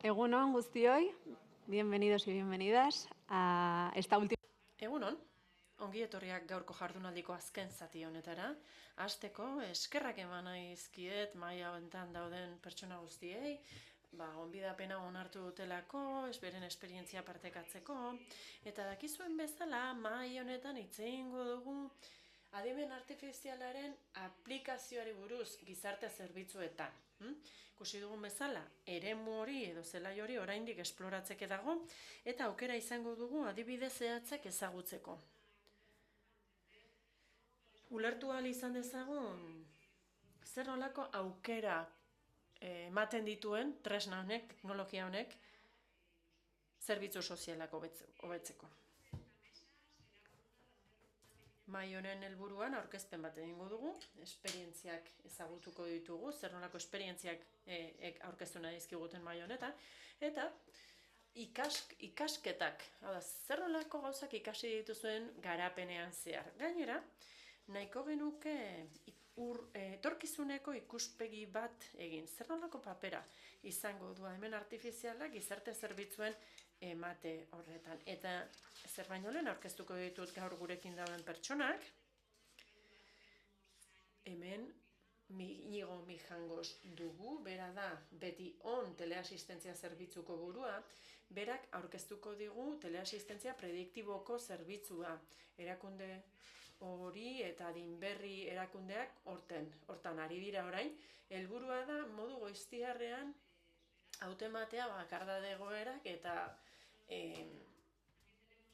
Egunon guztioi, bienvenidos y bienvenidas a esta última... Egunon, ongi etorriak gaurko jardunaldiko azken zati honetara. Hasteko eskerrak eman naizkiet maila honetan dauden pertsona guztiei, gonbidapena onartu dutelako, beren esperientzia partekatzeko, eta dakizuen bezala mahai honetan hitz egingo dugu adimen artifizialaren aplikazioari buruz gizarte zerbitzuetan. Ikusi dugun bezala, eremu hori edo zelai hori oraindik esploratzeke dago, eta aukera izango dugu adibide zehatzak ezagutzeko. Ulertu ahal izan dezagun, zer nolako aukera ematen dituen tresna honek, teknologia honek, zerbitzu sozialak hobetzeko. Mahai honen helburuan aurkezpen bat egingo dugu, esperientziak ezagutuko ditugu, zer nolako esperientziak aurkeztu nahi dizkiguten mahai honetan, eta ikasketak, zer nolako gauzak ikasi dituzuen garapenean zehar. Gainera, nahiko genuke etorkizuneko ikuspegi bat egin, zer nolako papera izango du hemen artifizialak gizarte zerbitzuen emate horretan. Eta zer baino lehen aurkeztuko ditut gaur gurekin dauden pertsonak. Hemen Inigo Mijangos dugu, bera da beti on teleasistentzia zerbitzuko burua, berak aurkeztuko digu teleasistentzia prediktiboko zerbitzua. Erakunde hori eta adinberri erakundeak hortan ari dira orain. Helburua da modu goiztiarrean hautematea bakardade egoerak eta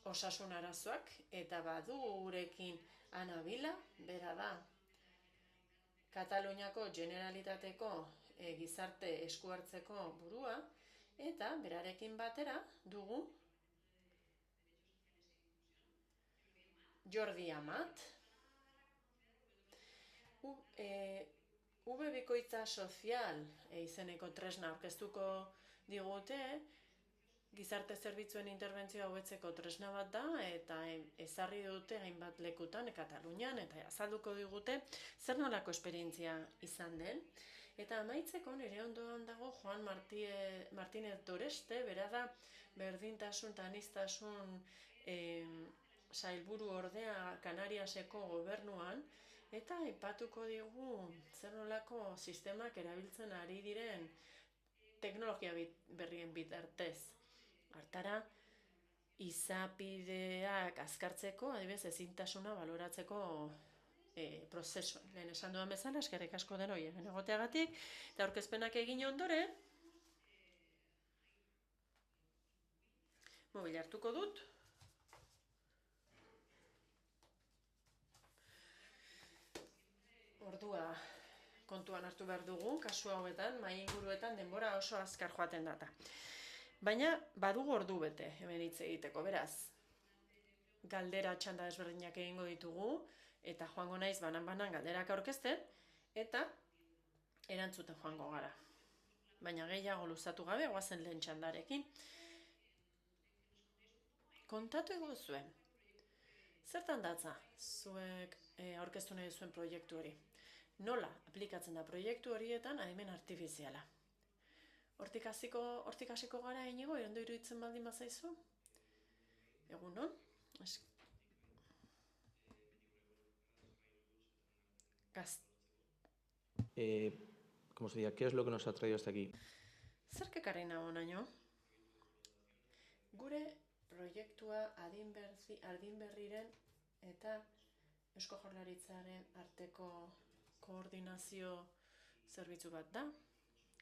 osasun arazoak, eta badu gurekin Ana Vila, bera da Kataluniako Generalitateko gizarte eskuhartzeko burua, eta berarekin batera dugu Jordi Amat, Bikoitza Sozial izeneko tresna aurkeztuko digute, gizarte zerbitzuen interbentzioa hobetzeko tresna bat da, eta ezarri dute hainbat lekutan Katalunian, eta azalduko digute zer nolako esperientzia izan den. Eta amaitzeko nire ondoan dago Juan Martínez Doreste, bera da berdintasun eta aniztasun sailburu ordea Kanariaseko gobernuan, eta aipatuko digu zer nolako sistemak erabiltzen ari diren teknologia berrien bitartez. Hartara, izapideak azkartzeko, adibidez ezintasuna baloratzeko prozesuan. Lehen esan dudan bezala, eskerrik asko denoi hemen egoteagatik, eta aurkezpenak egin ondoren, mobila hartuko dut. Ordua kontuan hartu behar dugu, kasu hauetan, mahai inguruetan denbora oso azkar joaten data. Baina badugu ordu bete hemen hitz egiteko, beraz. Galdera txanda desberdinak egingo ditugu, eta joango naiz banan-banan galderak aurkezten, eta erantzuten joango gara. Baina gehiago luzatu gabe, goazen lehen txandarekin. Kontatu ego zuen. Zertan datza zuek aurkeztu nahi zuen proiektu hori? Nola aplikatzen da proiektu horietan adimen artifiziala? Hortik hasiko gara Inigo, ondo iruditzen baldin bazaizu? Egunon? ¿Cómo se diga? ¿Qué es lo que nos ha traído hasta aquí? Zerk ekarri nago naino? Gure proiektua adinberriren eta Eusko Jaurlaritzaren arteko koordinazio zerbitzu bat da.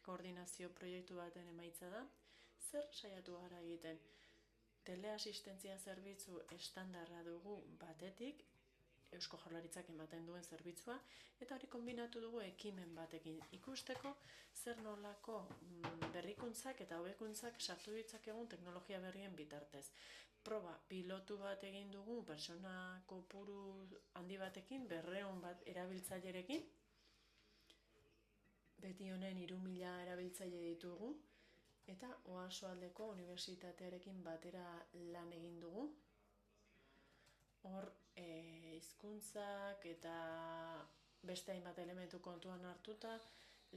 Koordinazio proiektu baten emaitza da. Zer saiatu gara egiten? Teleasistentzia zerbitzu estandarra dugu batetik, Eusko Jaurlaritzak ematen duen zerbitzua, eta hori kombinatu dugu ekimen batekin ikusteko zer nolako berrikuntzak eta hobekuntzak sartu ditzakegun teknologia berrien bitartez. Proba pilotu bat egin dugu pertsona kopuru handi batekin, 200 bat erabiltzailerekin, beti honen 3000 erabiltzaile ditugu, eta Oarsoaldeko unibertsitatearekin batera lan egin dugu. Hor, hizkuntzak eta beste hainbat elementu kontuan hartuta,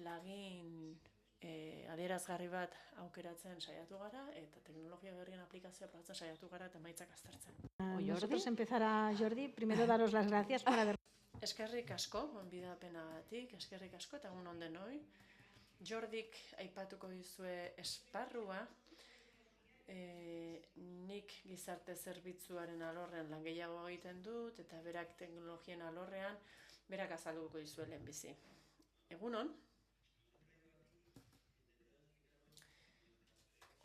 lagin adierazgarri bat aukeratzen saiatu gara, eta teknologia berrien aplikazioa probatzen saiatu gara eta emaitzak aztertzen. Nosotros empezar a Jordi, primero daros las gracias por haber... Eskerrik asko, gonbidapenagatik, eskerrik asko eta egun on denoi. Jordik aipatuko dizue esparrua, nik gizarte zerbitzuaren alorrean lan gehiago egiten dut, eta berak teknologien alorrean, berak azalduko dizue lehenbizi. Egunon.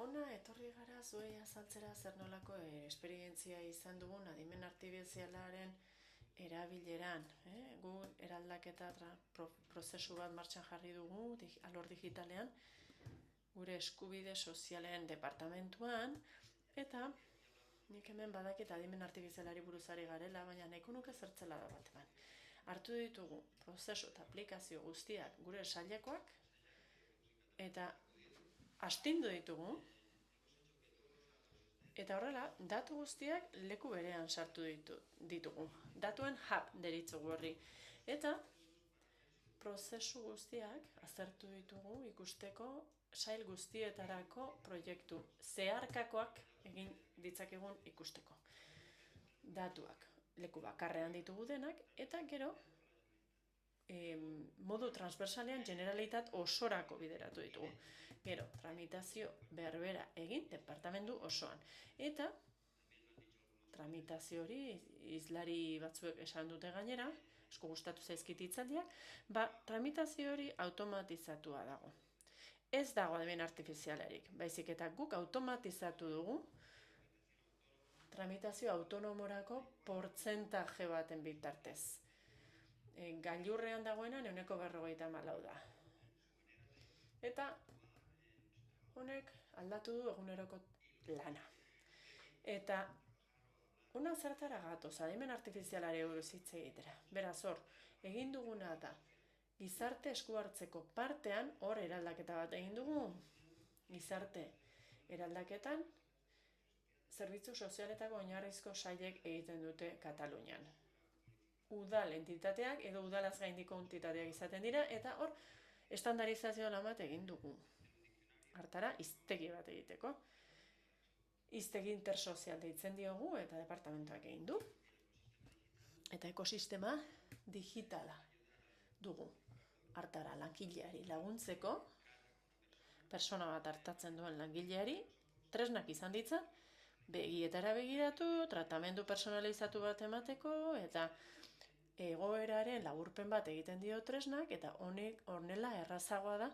Ona etorri gara zuei azaltzera zer nolako esperientzia izan dugun adimen artifizialaren erabileran. Gu eraldaketa prozesu bat martxan jarri dugu alor digitalean, gure eskubide sozialen departamentuan, eta nik hemen badakit adimen artifizialari buruzari garela, baina nahiko nuke zertzela da bat eman. Hartu ditugu prozesu eta aplikazio guztiak gure sailekoak, eta astindu ditugu, eta horrela, datu guztiak leku berean sartu ditugu. Datuen hub deritzugu horri. Eta prozesu guztiak aztertu ditugu ikusteko sail guztietarako proiektu zeharkakoak egin ditzakegun ikusteko. Datuak leku bakarrean ditugu denak, eta gero modu transversalean generalitat osorako bideratu ditugu. Gero, tramitazio berbera egin departamentu osoan. Eta tramitazio hori izlari batzuek esan dute gainera, asko gustatu zaizkit hitzaldiak, tramitazio hori automatizatua dago. Ez dago adimen artifizialarik, baizik eta guk automatizatu dugu tramitazio autonomorako portzentaje baten bitartez. Gailurrean dagoena 94% da. Eta honek aldatu du eguneroko lana. Eta ona zertara gatoz, adimen artifizialari buruz hitz egitera. Beraz hor, egin duguna da gizarte esku hartzeko partean hor eraldaketa bat egin dugu. Gizarte eraldaketan zerbitzu sozialetako oinarrizko sailek egiten dute Katalunian. Udal entitateak edo udalaz gaindiko entitateak izaten dira, eta hor estandarizazio lan bat egin dugu. Hartara, hiztegi bat egiteko. Hiztegi intersozial deitzen diogu eta departamentuak egin du. Eta ekosistema digitala dugu. Hartara, langileari laguntzeko, persona bat hartatzen duen langileari, tresnak izan ditza, begietara begiratu, tratamendu personalizatu bat emateko, eta egoeraren laburpen bat egiten dio tresnak, eta honek hornela errazagoa da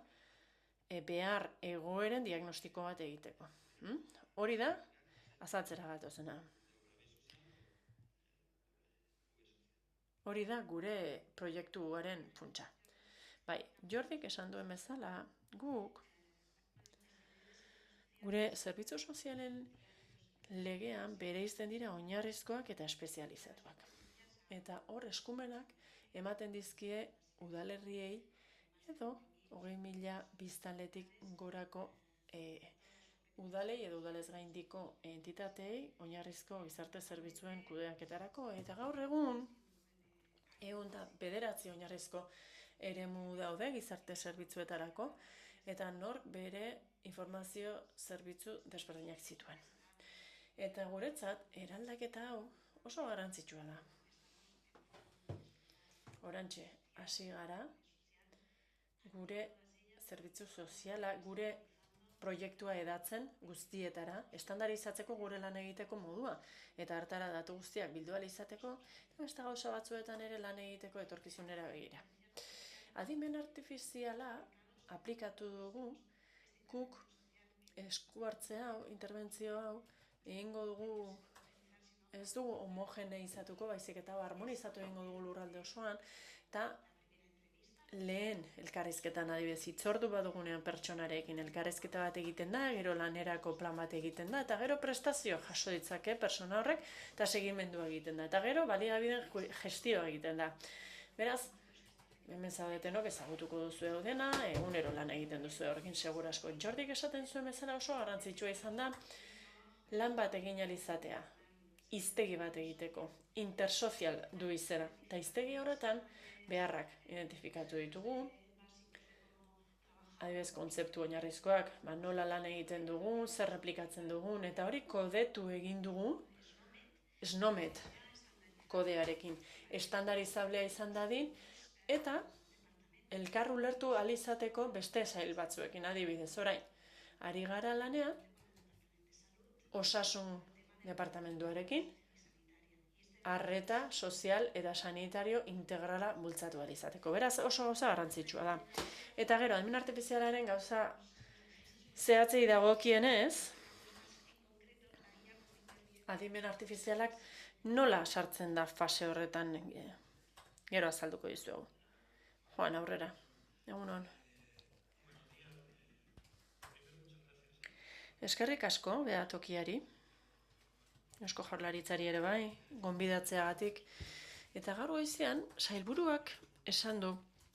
behar egoeren diagnostiko bat egiteko. Hori da, azaltzera gatozena. Hori da gure proiektuaren funtsa. Bai, Jordik esan duen bezala, guk gure zerbitzu sozialen legean bereizten dira oinarrizkoak eta espezializatuak. Eta hor eskumenak ematen dizkie udalerriei edo 20.000 biztanletik gorako udalei edo udalez gaindiko entitateei oinarrizko gizarte zerbitzuen kudeaketarako. Eta gaur egun 109 oinarrizko eremu daude gizarte zerbitzuetarako, eta nork bere informazio zerbitzu desberdinak zituen. Eta guretzat, eraldaketa hau oso garrantzitsua da. Orantxe, hasi gara, gure zerbitzu soziala, gure proiektua edatzen guztietara, estandarizatzeko gure lan egiteko modua, eta hartara datu guztiak bildu ahal izateko, eta beste gauza batzuetan ere lan egiteko etorkizunera begira. Adimen artifiziala aplikatu dugu, guk esku hartze hau, interbentzio hau, egingo dugu, ez dugu homogeneizatuko, baizik eta harmonizatu egingo dugu lurralde osoan, eta lehen elkarrizketan adibidez hitzordu badugunean pertsonarekin elkarrizketa bat egiten da, gero lanerako plan bat egiten da, eta gero prestazio jaso ditzake pertsona horrek, eta segimendua egiten da, eta gero baliabideen gestioa egiten da. Beraz, hemen zaudetenok ezagutuko duzu dena, egunero lan egiten duzu horrekin segura asko. Jordik esaten zuen bezala oso garrantzitsua izan da, lan bat egin ahal izatea, hiztegi bat egiteko, intersozial du izena. Eta hiztegi horretan beharrak identifikatu ditugu, adibidez kontzeptu oinarrizkoak, nola lan egiten dugun, zer replikatzen dugun, eta hori kodetu egin dugu SNOMED kodearekin. Estandarizablea izan dadin, eta elkar ulertu ahal izateko beste sail batzuekin, adibidez, orain. Ari gara lanean, osasun departamentuarekin, arreta sozial eta sanitario integrala bultzatu ahal izateko. Beraz, oso gauza garrantzitsua da. Eta gero, adimen artifizialaren gauza zehatzei dagokienez, adimen artifizialak nola sartzen da fase horretan, gero azalduko dizuegu. Joan, aurrera. Egunon. Eskerrik asko, behatokiari, Eusko Jaurlaritzari ere bai, gonbidatzeagatik. Eta gaur goizean, sailburuak esan du,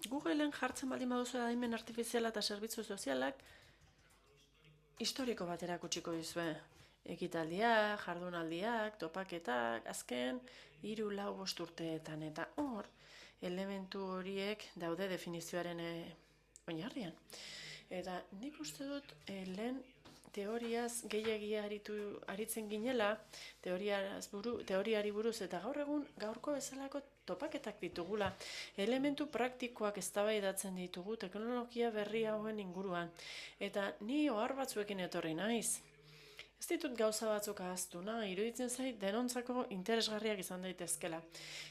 Googleen jartzen baldin baduzu adimen artifiziala eta zerbitzu sozialak, historiko bat erakutsiko dizue. Ekitaldiak, jardunaldiak, topaketak, azken, 3-4 urteetan. Eta hor, elementu horiek daude definizioaren oinarrian. Eta nik uste dut lehen teoriaz gehiegi aritzen ginela, teoriari buruz, eta gaur egun gaurko bezalako topaketak ditugula. Elementu praktikoak eztabaidatzen ditugu teknologia berri hauen inguruan. Eta ni ohar batzuekin etorri naiz. Ez ditut gauza batzuk ahaztu, iruditzen zait denontzako interesgarriak izan daitezkela.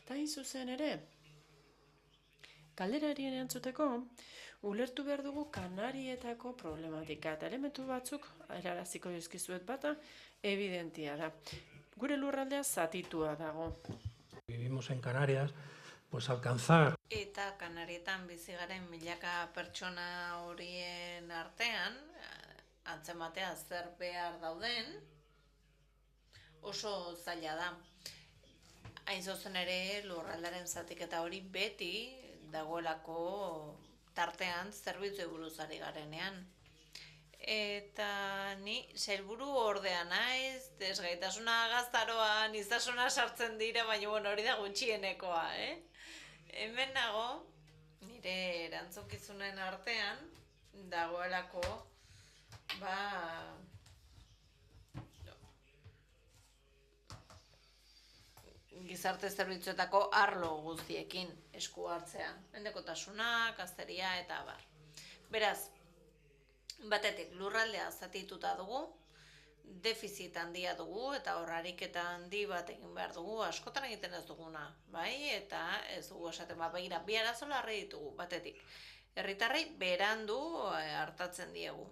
Eta hain zuzen ere, galderari erantzuteko, ulertu behar dugu Kanarietako problematika eta elementu batzuk helaraziko dizkizuet bata evidentia da. Gure lurraldea zatitua dago. Vivimos en Canarias, pues alcanzar. Eta Kanarietan bizi garen milaka pertsona horien artean, antzematea zer behar dauden, oso zaila da. Hain zuzen ere lurraldaren zatiketa hori beti dagoelako tartean zerbitzu buruz ari garenean. Eta ni sailburu ordea naiz, desgaitasuna gaztaroa, niztasuna sartzen dira, baina hori da gutxienekoa, Hemen nago, nire erantzukizunen artean, dagoelako, gizarte zerbitzuetako arlo guztiekin esku hartzea. Mendekotasuna, gazteria eta abar. Beraz, batetik lurraldea zatituta dugu, defizit handia dugu eta horrarik eta handi bat egin behar dugu, askotan egiten ez duguna, bai? Eta ez dugu esaten begira, bi arazo larri ditugu, batetik. Herritarrei berandu hartatzen diegu.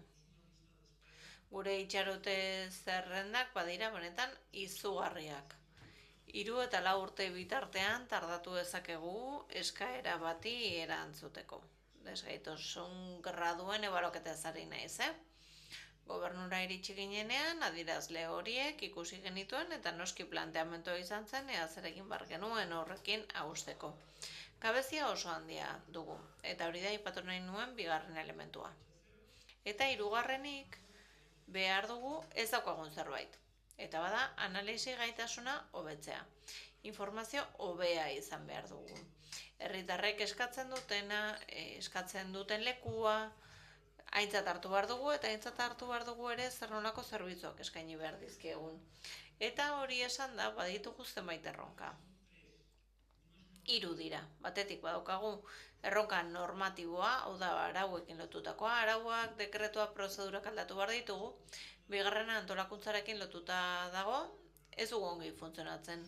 Gure itxarote zerrendak badira benetan izugarriak. 3 eta 4 urte bitartean tardatu dezakegu eskaera bati erantzuteko. Desgaitasun graduen ebaloketaz ari naiz, Gobernura iritsi ginenean, adierazle horiek ikusi genituen eta noski planteamentua izan zen ea zer egin behar genuen horrekin hausteko. Gabezia oso handia dugu, eta hori da aipatu nahi nuen bigarren elementua. Eta hirugarrenik behar dugu ez daukagun zerbait. Eta bada, analisi gaitasuna hobetzea. Informazio hobea izan behar dugu. Herritarrek eskatzen duten lekua, aintzat hartu behar dugu, eta aintzat hartu behar dugu ere zer nolako zerbitzuak eskaini behar dizkiegun. Eta hori esan da, baditugu zenbait erronka. 3 dira, batetik badaukagu erronka normatiboa, hau da arauekin lotutakoa, arauak, dekretuak, prozedurak aldatu behar ditugu, bigarrena antolakuntzarekin lotuta dago, ez dugu ongi funtzionatzen.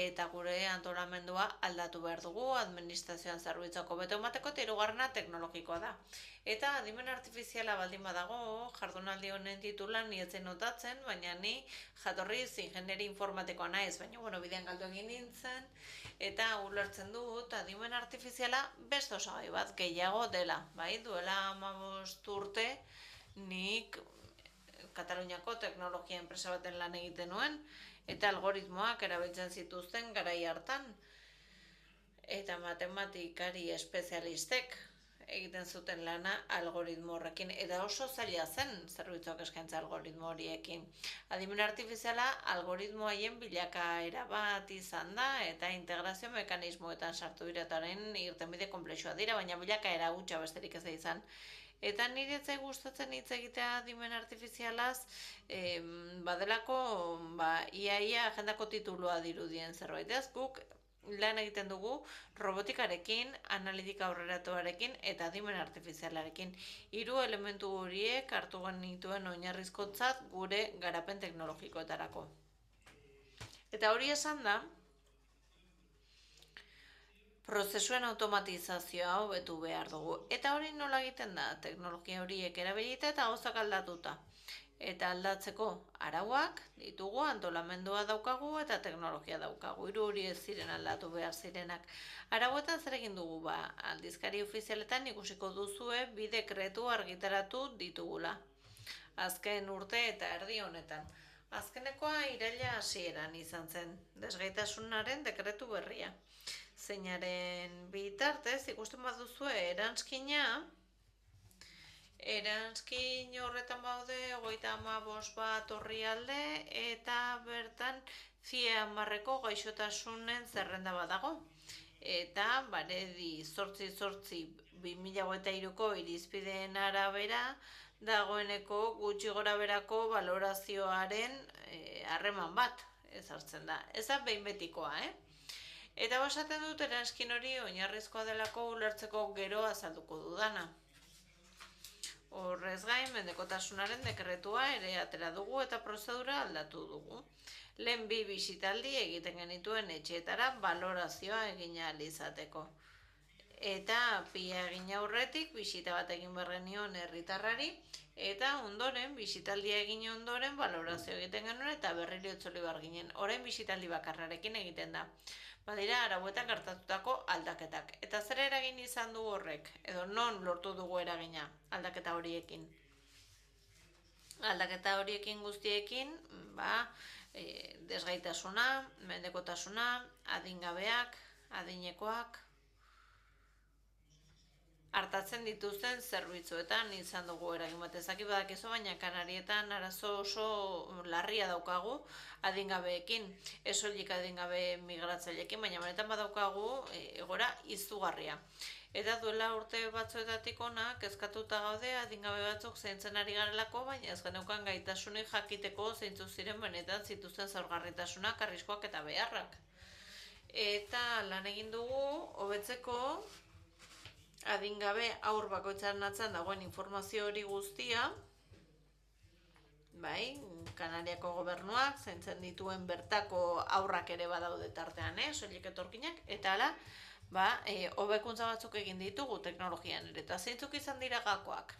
Eta gure antolamendua aldatu behar dugu, administrazioan zerbitzuako beto emateko, eta hirugarrena teknologikoa da. Eta adimen artifiziala baldin badago, jardunaldi honen titulan ni etzen notatzen, baina ni jatorriz ingenieri informatikoa naiz, baina bidean galdu egin nintzen, eta ulertzen dut adimen artifiziala beste osagai bat gehiago dela. Duela 15 urte nik Kataluniako teknologia enpresa baten lan egiten nuen, eta algoritmoak erabiltzen zituzten garai hartan. Eta matematikari espezialistek egiten zuten lana algoritmo horrekin, eta oso zaila zen zerbitzuak eskaintza algoritmo horiekin. Adimen artifiziala algoritmo haien bilakaera bat izan da, eta integrazio mekanismoetan sartu dira, eta horren irtenbide konplexua dira, baina bilakaera hutsa besterik ez da izan. Eta nire ez zait gustatzen hitz egitea adimen artifizialaz, badelako iaia agendako titulua dirudien zerbait, ez? Guk lan egiten dugu robotikarekin, analitika aurreratuarekin eta adimen artifizialarekin. 3 elementu horiek hartu genituen oinarrizkotzat gure garapen teknologikoetarako. Eta hori esan da, prozesuen automatizazioa hobetu behar dugu. Eta hori nola egiten da, teknologia horiek erabilita eta gauzak aldatuta. Eta aldatzeko arauak ditugu, antolamendua daukagu eta teknologia daukagu. 3 hori ez ziren aldatu behar zirenak. Arauetan zer egin dugu, aldizkari ofizialetan ikusiko duzue bi dekretu argitaratu ditugula. Azken urte eta erdi honetan. Azkenekoa iraila hasieran izan zen, desgaitasunaren dekretu berria. Zeinaren bitartez, ikusten baduzue eranskin horretan baude 35 bat orrialde eta bertan 110 gaixotasunen zerrenda badago. Eta baredi 8-8-2023ko irizpideen arabera dagoeneko gutxi gora berako balorazioaren harreman bat ezartzen da. Ez da behin betikoa, Eta basaten dut eranskin hori oinarrizkoa delako ulertzeko gero azalduko dudana. Horrez gain, mendekotasunaren dekretua ere atera dugu eta prozedura aldatu dugu. Lehen 2 bisitaldi egiten genituen etxeetara balorazioa egin ahal izateko. Eta pia egin aurretik bisita bat egin behar genion herritarrari, eta ondoren, bisitaldia egin ondoren balorazio egiten genuen eta berriro itzuli behar ginen. Orain bisitaldi bakarrarekin egiten da. Badira arauetan gertatutako aldaketak. Eta zer eragin izan du horrek? Edo non lortu dugu eragina aldaketa horiekin? Aldaketa horiekin guztiekin, desgaitasuna, mendekotasuna, adingabeak, adinekoak, hartatzen dituzten zerbitzuetan izan dugu eragin bat. Ezaki badakizu, baina Kanarietan arazo oso larria daukagu adingabeekin, ez soilik adingabe migratzaileekin, baina benetan badaukagu egoera izugarria. Eta duela urte batzuetatik hona, kezkatuta gaude adingabe batzuk zaintzen ari garelako, baina ez geneukan gaitasunik jakiteko zeintzu ziren benetan zituzten zaurgarritasunak, arriskoak eta beharrak. Eta lan egin dugu hobetzeko adingabe haur bakoitzaren atzean dagoen informazio hori guztia, Kanariako gobernuak zaintzen dituen bertako haurrak ere badaude tartean, soilik etorkinak, eta hala, hobekuntza batzuk egin ditugu teknologian ere, eta zeintzuk izan dira gakoak.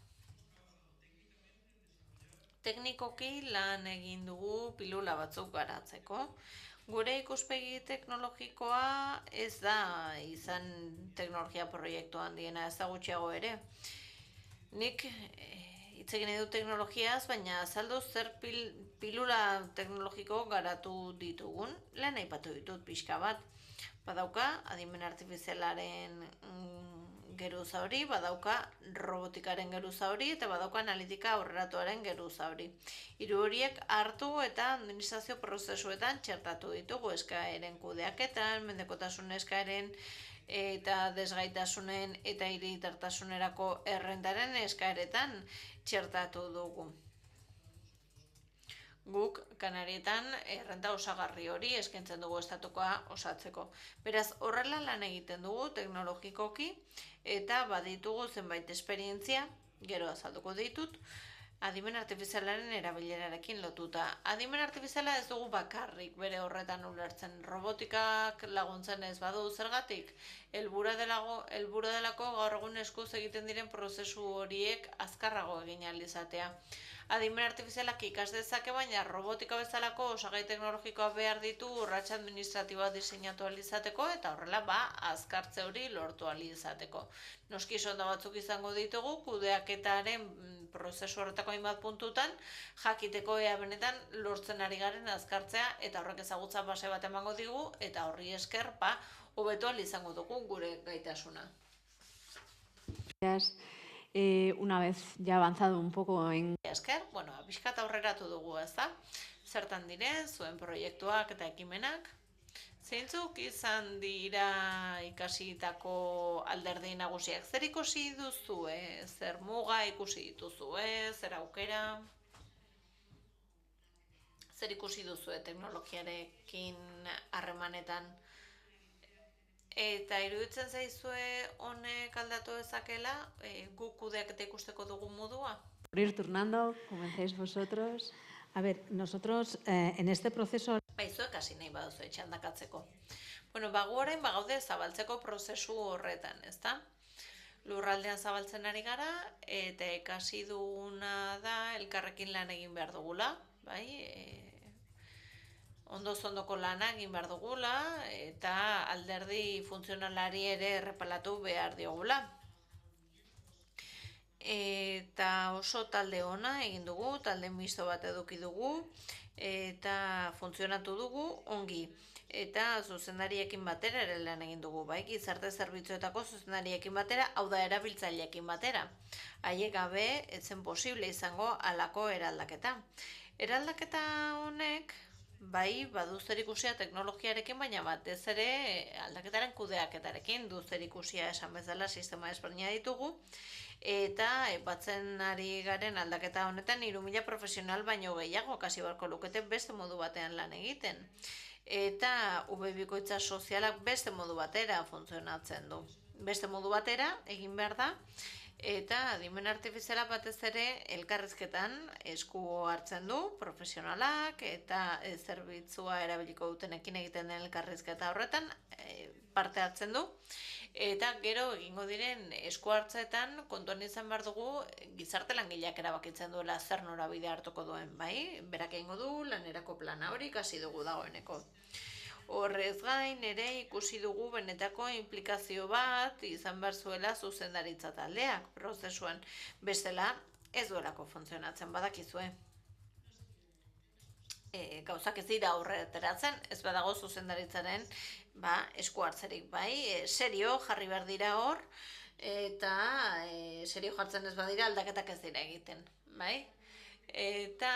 Teknikoki lan egin dugu pilula batzuk garatzeko. Gure ikuspegi teknologikoa ez da izan teknologia proiektu handiena, ez da gutxiago ere. Nik hitz egin dut teknologiaz, baina azaldu zer pilula teknologiko garatu ditugun, lehen aipatu ditut pixka bat. Badauka adimen artifizialaren geruza hori, badauka robotikaren geruza hori, eta badauka analitika aurreratuaren geruza hori. 3 horiek hartu eta administrazio prozesuetan txertatu ditugu eskaeren kudeaketan, mendekotasun eskaeren eta desgaitasunen eta hiritartasunerako errentaren eskaeretan txertatu dugu. Guk Kanarietan errenta osagarri hori eskaintzen dugu estatukoa osatzeko. Beraz, horrela lan egiten dugu teknologikoki eta baditugu zenbait esperientzia, gero azalduko ditut, adimen artifizialaren erabilerarekin lotuta. Adimen artifiziala ez dugu bakarrik bere horretan ulertzen. Robotikak laguntzen ez badu zergatik, helburua delako gaur egun eskuz egiten diren prozesu horiek azkarrago egin ahal izatea. Adimen artifizialak ikas dezake, baina robotika bezalako osagai teknologikoa behar ditu urrats administratiboa diseinatu ahal izateko eta horrela azkartze hori lortu ahal izateko. Noski sonda batzuk izango ditugu kudeaketaren prozesu horretako hainbat puntutan jakiteko ea benetan lortzen ari garen azkartzea eta horrek ezagutza base bat emango digu eta horri esker hobetu ahal izango dugu gure gaitasuna. Una vez ya avanzado un poco en... Esker, pixkat aurreratu dugu, ezta? Zertan diren, zuen proiektuak eta ekimenak, Zeintzuk izan dira ikasitako alderdi nagusiak? Zer ikusi duzue? Zer muga ikusi dituzue? Zer aukera? Zer ikusi duzue teknologiarekin harremanetan? Eta iruditzen zaizue honek aldatu dezakela guk kudeaketa ikusteko dugun modua? Por ir turnando, comencéis vosotros. A ver, nosotros en este proceso Zuek hasi nahi baduzu txandakatzeko. Bueno, gu orain bagaude zabaltzeko prozesu horretan, ezta? Lurraldean zabaltzen ari gara, eta ikasi duguna da elkarrekin lan egin behar dugula, bai? Ondoko lana egin behar dugula, eta alderdi funtzionalari ere errepalatu behar diogula. Eta oso talde ona egin dugu, talde misto bat eduki dugu, eta funtzionatu dugu ongi. Eta zuzendariekin batera ere lan egin dugu, bai, gizarte zerbitzuetako zuzendariekin batera, hau da erabiltzaileekin batera. Haiek gabe ez zen posible izango halako eraldaketa. Eraldaketa honek, bai, badu zerikusia teknologiarekin, baina batez ere aldaketaren kudeaketarekin du zerikusia esan bezala sistema ezberdina ditugu, eta batzen ari garen aldaketa honetan 3.000 profesional baino gehiago kasi beharko lukete beste modu batean lan egiten. Eta bikoitza sozialak beste modu batera funtzionatzen du. Beste modu batera egin behar da, eta adimen artifiziala batez ere elkarrizketan esku hartzen du profesionalak eta zerbitzua erabiliko dutenekin egiten den elkarrizketa horretan parte hartzen du. Eta gero egingo diren esku hartzeetan kontuan izan behar dugu gizarte langileak erabakitzen duela zer norabide hartuko duen, bai? Berak egingo du lanerako plana hori ikasi dugu dagoeneko. Horrez gain ere ikusi dugu benetako implikazio bat izan behar zuela zuzendaritza taldeak prozesuan. Bestela ez duelako funtzionatzen badakizue. Gauzak ez dira aurreteratzen, ez badago zuzendaritzaren esku hartzerik, bai, serio jarri behar dira hor, eta serio jartzen ez badira aldaketak ez dira egiten, bai? Eta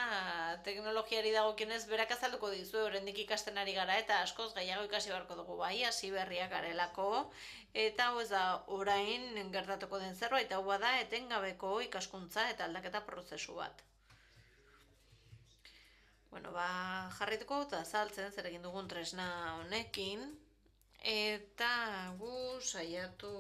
teknologiari dagokienez berak azalduko dizu, oraindik ikasten ari gara eta askoz gehiago ikasi beharko dugu, bai, hasi berriak garelako, eta hau ez da orain gertatuko den zerbait, hau bada etengabeko ikaskuntza eta aldaketa prozesu bat. Bueno, jarrituko eta azaltzen zer egin dugun tresna honekin, eta gu saiatu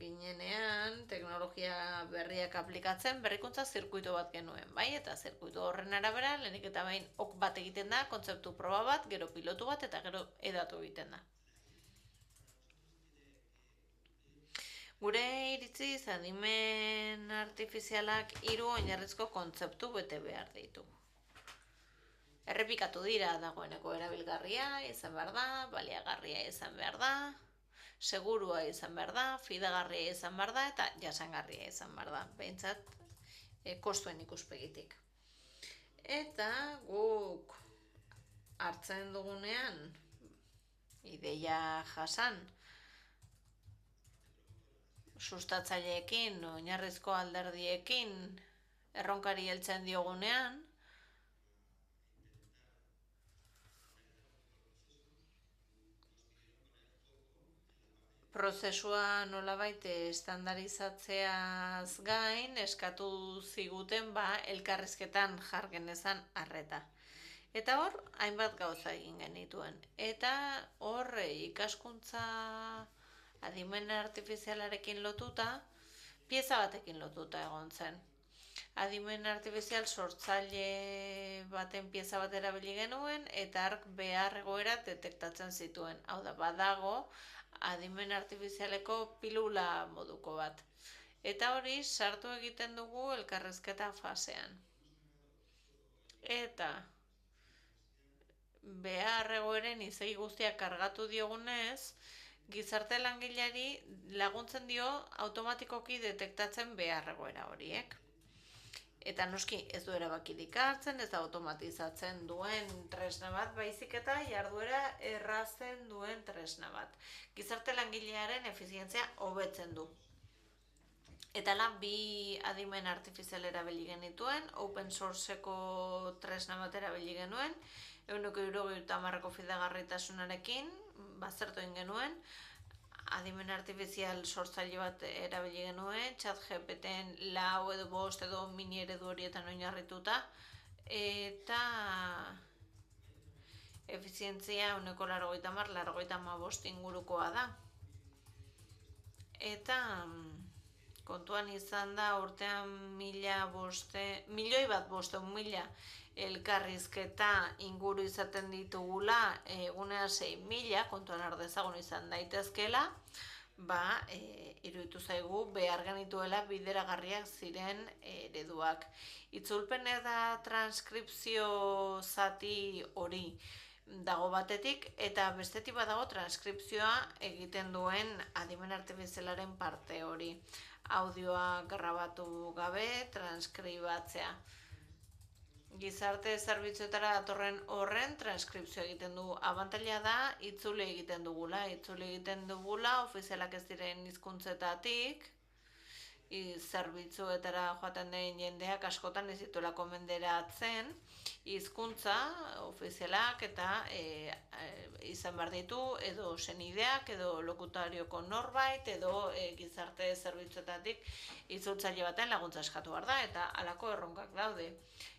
ginenean teknologia berriak aplikatzen berrikuntza zirkuito bat genuen, bai? Eta zirkuito horren arabera, lehenik eta behin ok bat egiten da, kontzeptu proba bat, gero pilotu bat eta gero edatu egiten da. Gure iritziz adimen artifizialak 3 oinarrizko kontzeptu bete behar ditu. Errepikatu dira dagoeneko erabilgarria izan behar da, baliagarria izan behar da, segurua izan behar da, fidagarria izan behar da eta jasangarria izan behar da, behintzat kostuen ikuspegitik. Eta guk hartzen dugunean, ideia jasan, sustatzaileekin, oinarrizko alderdiekin, erronkari heltzen diogunean, prozesua nolabait estandarizatzeaz gain eskatu ziguten elkarrizketan jar genezan arreta. Eta hor, hainbat gauza egin genituen. Eta hor, ikaskuntza adimen artifizialarekin lotuta, pieza batekin lotuta egon zen. Adimen artifizial sortzaile baten pieza bat erabili genuen, eta ark behar egoera detektatzen zituen. Hau da, badago, adimen artifizialeko pilula moduko bat. Eta hori sartu egiten dugu elkarrizketa fasean. Eta behar egoeren izegi guztiak kargatu diogunez, gizarte langileari laguntzen dio automatikoki detektatzen behar egoera horiek. Eta noski ez du erabakirik hartzen, ez da automatizatzen duen tresna bat, baizik eta jarduera errazten duen tresna bat. Gizarte langilearen efizientzia hobetzen du. Eta lan 2 adimen artifizial erabili genituen, open sourceko tresna bat erabili genuen, 170ko fidagarritasunarekin, baztertu egin genuen, adimen artifizial sortzaile bat erabili genuen, ChatGPT-en 4 edo 5 edo mini eredu horietan oinarrituta, eta efizientzia 90-95 ingurukoa da. Eta kontuan izan da urtean 1.500.000 elkarrizketa inguru izaten ditugula, egunea 6.000, kontuan har dezagun izan daitezkela, iruditu zaigu behar genituela bideragarriak ziren ereduak. Itzulpen eta transkripzio zati hori dago batetik, eta bestetik badago transkripzioa egiten duen adimen artifizialaren parte hori. Audioa grabatu gabe, transkribatzea. Gizarte zerbitzuetara datorren horren transkripzioa egiten du. Abantaila da, itzuli egiten dugula, ofizialak ez diren hizkuntzetatik, zerbitzuetara joaten den jendeak askotan ez dituelako menderatzen, hizkuntza ofizialak eta izan behar ditu, edo senideak, edo lokutarioko norbait, edo gizarte zerbitzuetatik itzultzaile baten laguntza eskatu behar da, eta halako erronkak daude.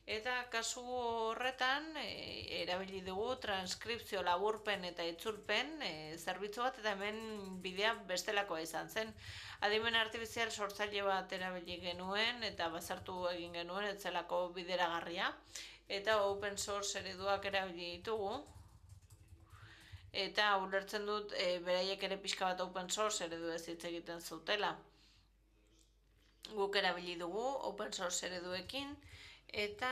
Eta kasu horretan erabili dugu transkripzio laburpen eta itzulpen zerbitzu bat, eta hemen bidea bestelakoa izan zen. Adimen artifizial sortzaile bat erabili genuen eta bazartu egin genuen ez zelako bideragarria, eta open source ereduak erabili ditugu. Eta ulertzen dut beraiek ere pixka bat open source eredu ez hitz egiten zutela. Guk erabili dugu open source ereduekin, eta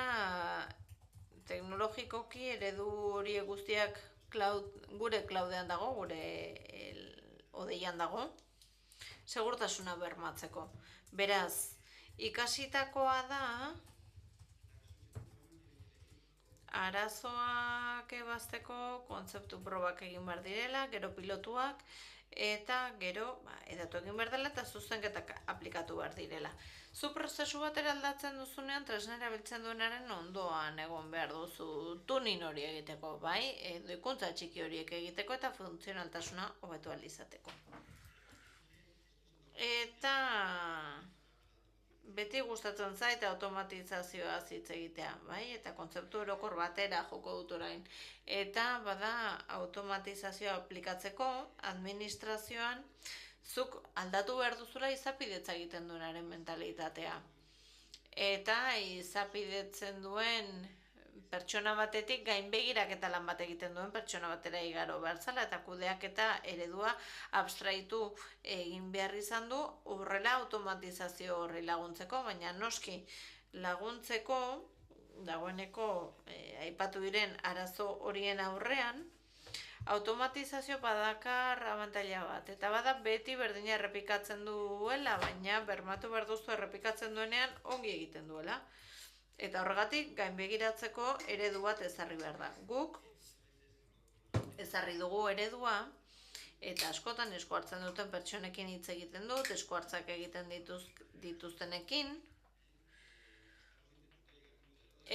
teknologikoki eredu hori guztiak gure cloudean dago, gure odeian dago, segurtasuna bermatzeko. Beraz, ikasitakoa da arazoak ebazteko kontzeptu probak egin behar direla, gero pilotuak, eta gero edatu egin behar dela eta zuzenketak aplikatu behar direla. Zu prozesu bat eraldatzen duzunean tresnera biltzen duenaren ondoan egon behar duzu tunin hori egiteko, doikuntza txiki horiek egiteko eta funtzionaltasuna hobetu ahal izateko. Eta beti gustatzen zait automatizazioa hitz egitea, eta kontzeptu orokor batera joko dut orain. Eta bada automatizazioa aplikatzeko administrazioan zuk aldatu behar duzula izapidetza egiten duenaren mentalitatea. Eta izapidetzen duen pertsona batetik gainbegiraketa lan bat egiten duen pertsona batera igaro behar zala, eta kudeaketa eredua abstraitu egin behar izan du horrela automatizazio horri laguntzeko, baina noski laguntzeko dagoeneko aipatu diren arazo horien aurrean automatizazio badakar abantaila bat, eta bada beti berdina errepikatzen duela, baina bermatu behar duzu errepikatzen duenean ongi egiten duela. Eta horregatik gainbegiratzeko eredu bat ezarri behar da. Guk ezarri dugu eredua, eta askotan esku hartzen duten pertsonekin hitz egiten dut, esku hartzak egiten dituztenekin,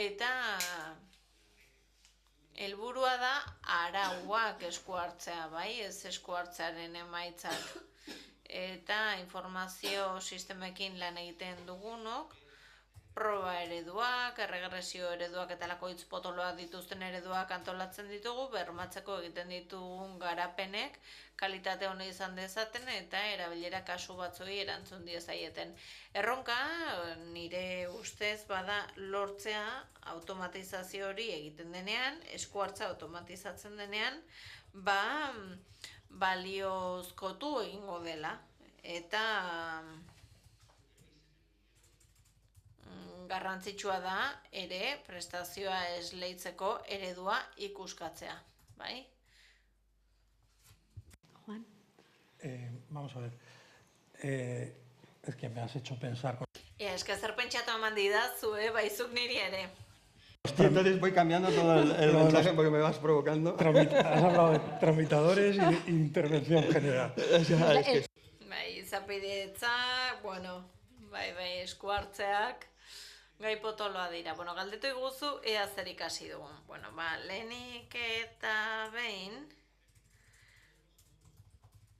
eta helburua da arauak esku hartzea, ez esku hartzearen emaitzak. Eta informazio sistemekin lan egiten dugunok, proba ereduak, erregresio ereduak eta lako hitz potoloak dituzten ereduak antolatzen ditugu, bermatzeko egiten ditugun garapenek kalitate hona izan dezaten eta erabilera kasu batzuei erantzun diezaieten. Erronka, nire ustez bada lortzea automatizazio hori egiten denean, esku hartza automatizatzen denean, baliozkotu egingo dela. Eta garrantzitsua da ere prestazioa esleitzeko eredua ikuskatzea, bai? Juan. Vamos a ver. Es que me has hecho pensar. Es que zer pentsatu eman didazu, baizuk niri ere. Y entonces voy cambiando todo el mensaje porque me vas provocando. Has hablado de tramitadores y intervención general. Izapidetza, esku hartzeak, gai potoloa dira. Galdetu iguzu ea zer ikasi dugun. Lehenik eta behin,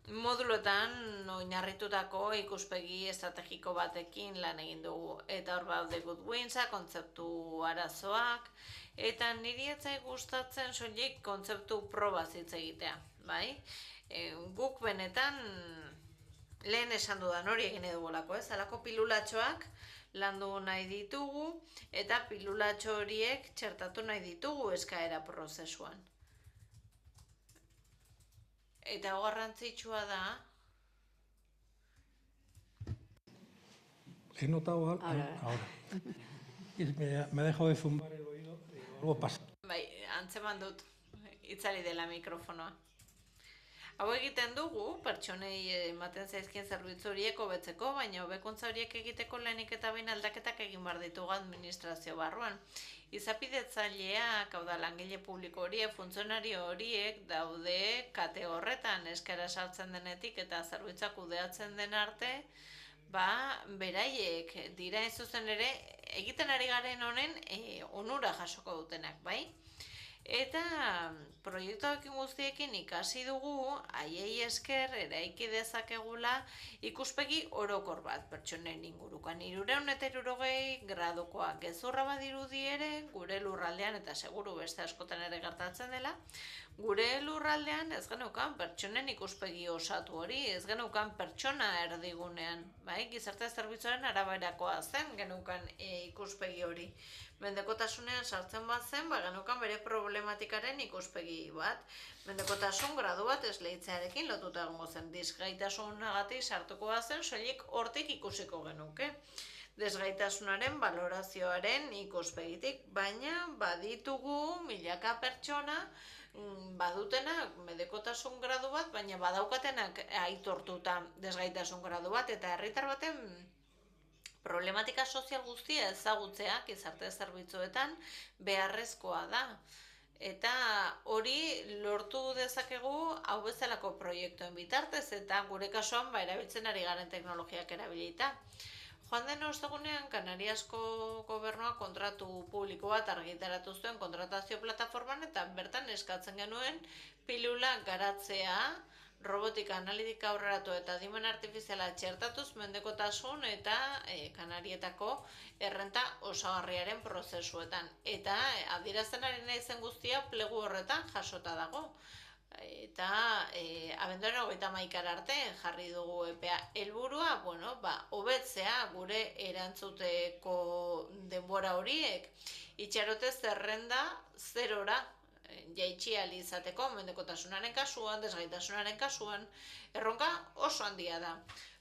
Moduloetan oinarritutako ikuspegi estrategiko batekin lan egin dugu. Eta hor daude good winsa, kontzeptu arazoak, eta niri etzai gustatzen soilik kontzeptu probaz hitz egitea, bai? Guk benetan lehen esan dudan hori egin edugolako, ez? Halako pilulatxoak landu nahi ditugu, eta pilulatxo horiek txertatu nahi ditugu eskaera prozesuan. Eta garrantzitsua da... He notado algo. Ahora. Y me ha dejado de zumbar el oído y luego pasa. Bai, antzeman dut, itzali dela mikrofonoa. Hau egiten dugu, pertsonei ematen zaizkien zerbitzu horiek hobetzeko, baina hobekuntza horiek egiteko lehenik eta behin aldaketak egin behar ditugu administrazio barruan. Izapidetzaileak, hau da langile publiko horiek, funtzionario horiek daude kate horretan eskara sartzen denetik eta zerbitzak kudeatzen den arte, beraiek dira ez zuzen ere egiten ari garen honen onura jasoko dutenak, bai? Eta proiektuekin guztiekin ikasi dugu, haiei esker eraiki dezakegula ikuspegi orokor bat pertsonen ingurukan. 360 gradukoa gezurra badirudi ere, gure lurraldean, eta seguru beste askotan ere gertatzen dela, gure lurraldean ez geneukan pertsonen ikuspegi osatu hori, ez geneukan pertsona erdigunean, bai? Gizarte zerbitzuaren araberakoa zen geneukan ikuspegi hori. Mendekotasunean sartzen bat zen, geneukan bere problematikaren ikuspegi bat. Mendekotasun gradu bat esleitzearekin lotuta egongo zen. Desgaitasunagatik sartuko bat zen, soilik hortik ikusiko genuke. Desgaitasunaren balorazioaren ikuspegitik, baina baditugu milaka pertsona badutenak mendekotasun gradu bat, baina badaukatenak aitortuta desgaitasun gradu bat, eta herritar baten problematika sozial guztia ezagutzea gizarte zerbitzuetan beharrezkoa da. Eta hori lortu dezakegu hau bezalako proiektuen bitartez, eta gure kasuan erabiltzen ari garen teknologiak erabilita. Joan den ostegunean, Kanariasko gobernuak kontratu publiko bat argitaratu zuen kontratazio plataforman, eta bertan eskatzen genuen pilula garatzea, robotika analitika aurreratu eta adimen artifiziala txertatuz mendekotasun eta Kanarietako errenta osagarriaren prozesuetan. Eta adierazten ari naizen guztia plegu horretan jasota dago. Eta abenduaren 31 arte jarri dugu epea. Helburua, hobetzea gure erantzuteko denbora horiek, itxarote zerrenda 0ra jaitsi ahal izateko, mendekotasunaren kasuan, desgaitasunaren kasuan, erronka oso handia da.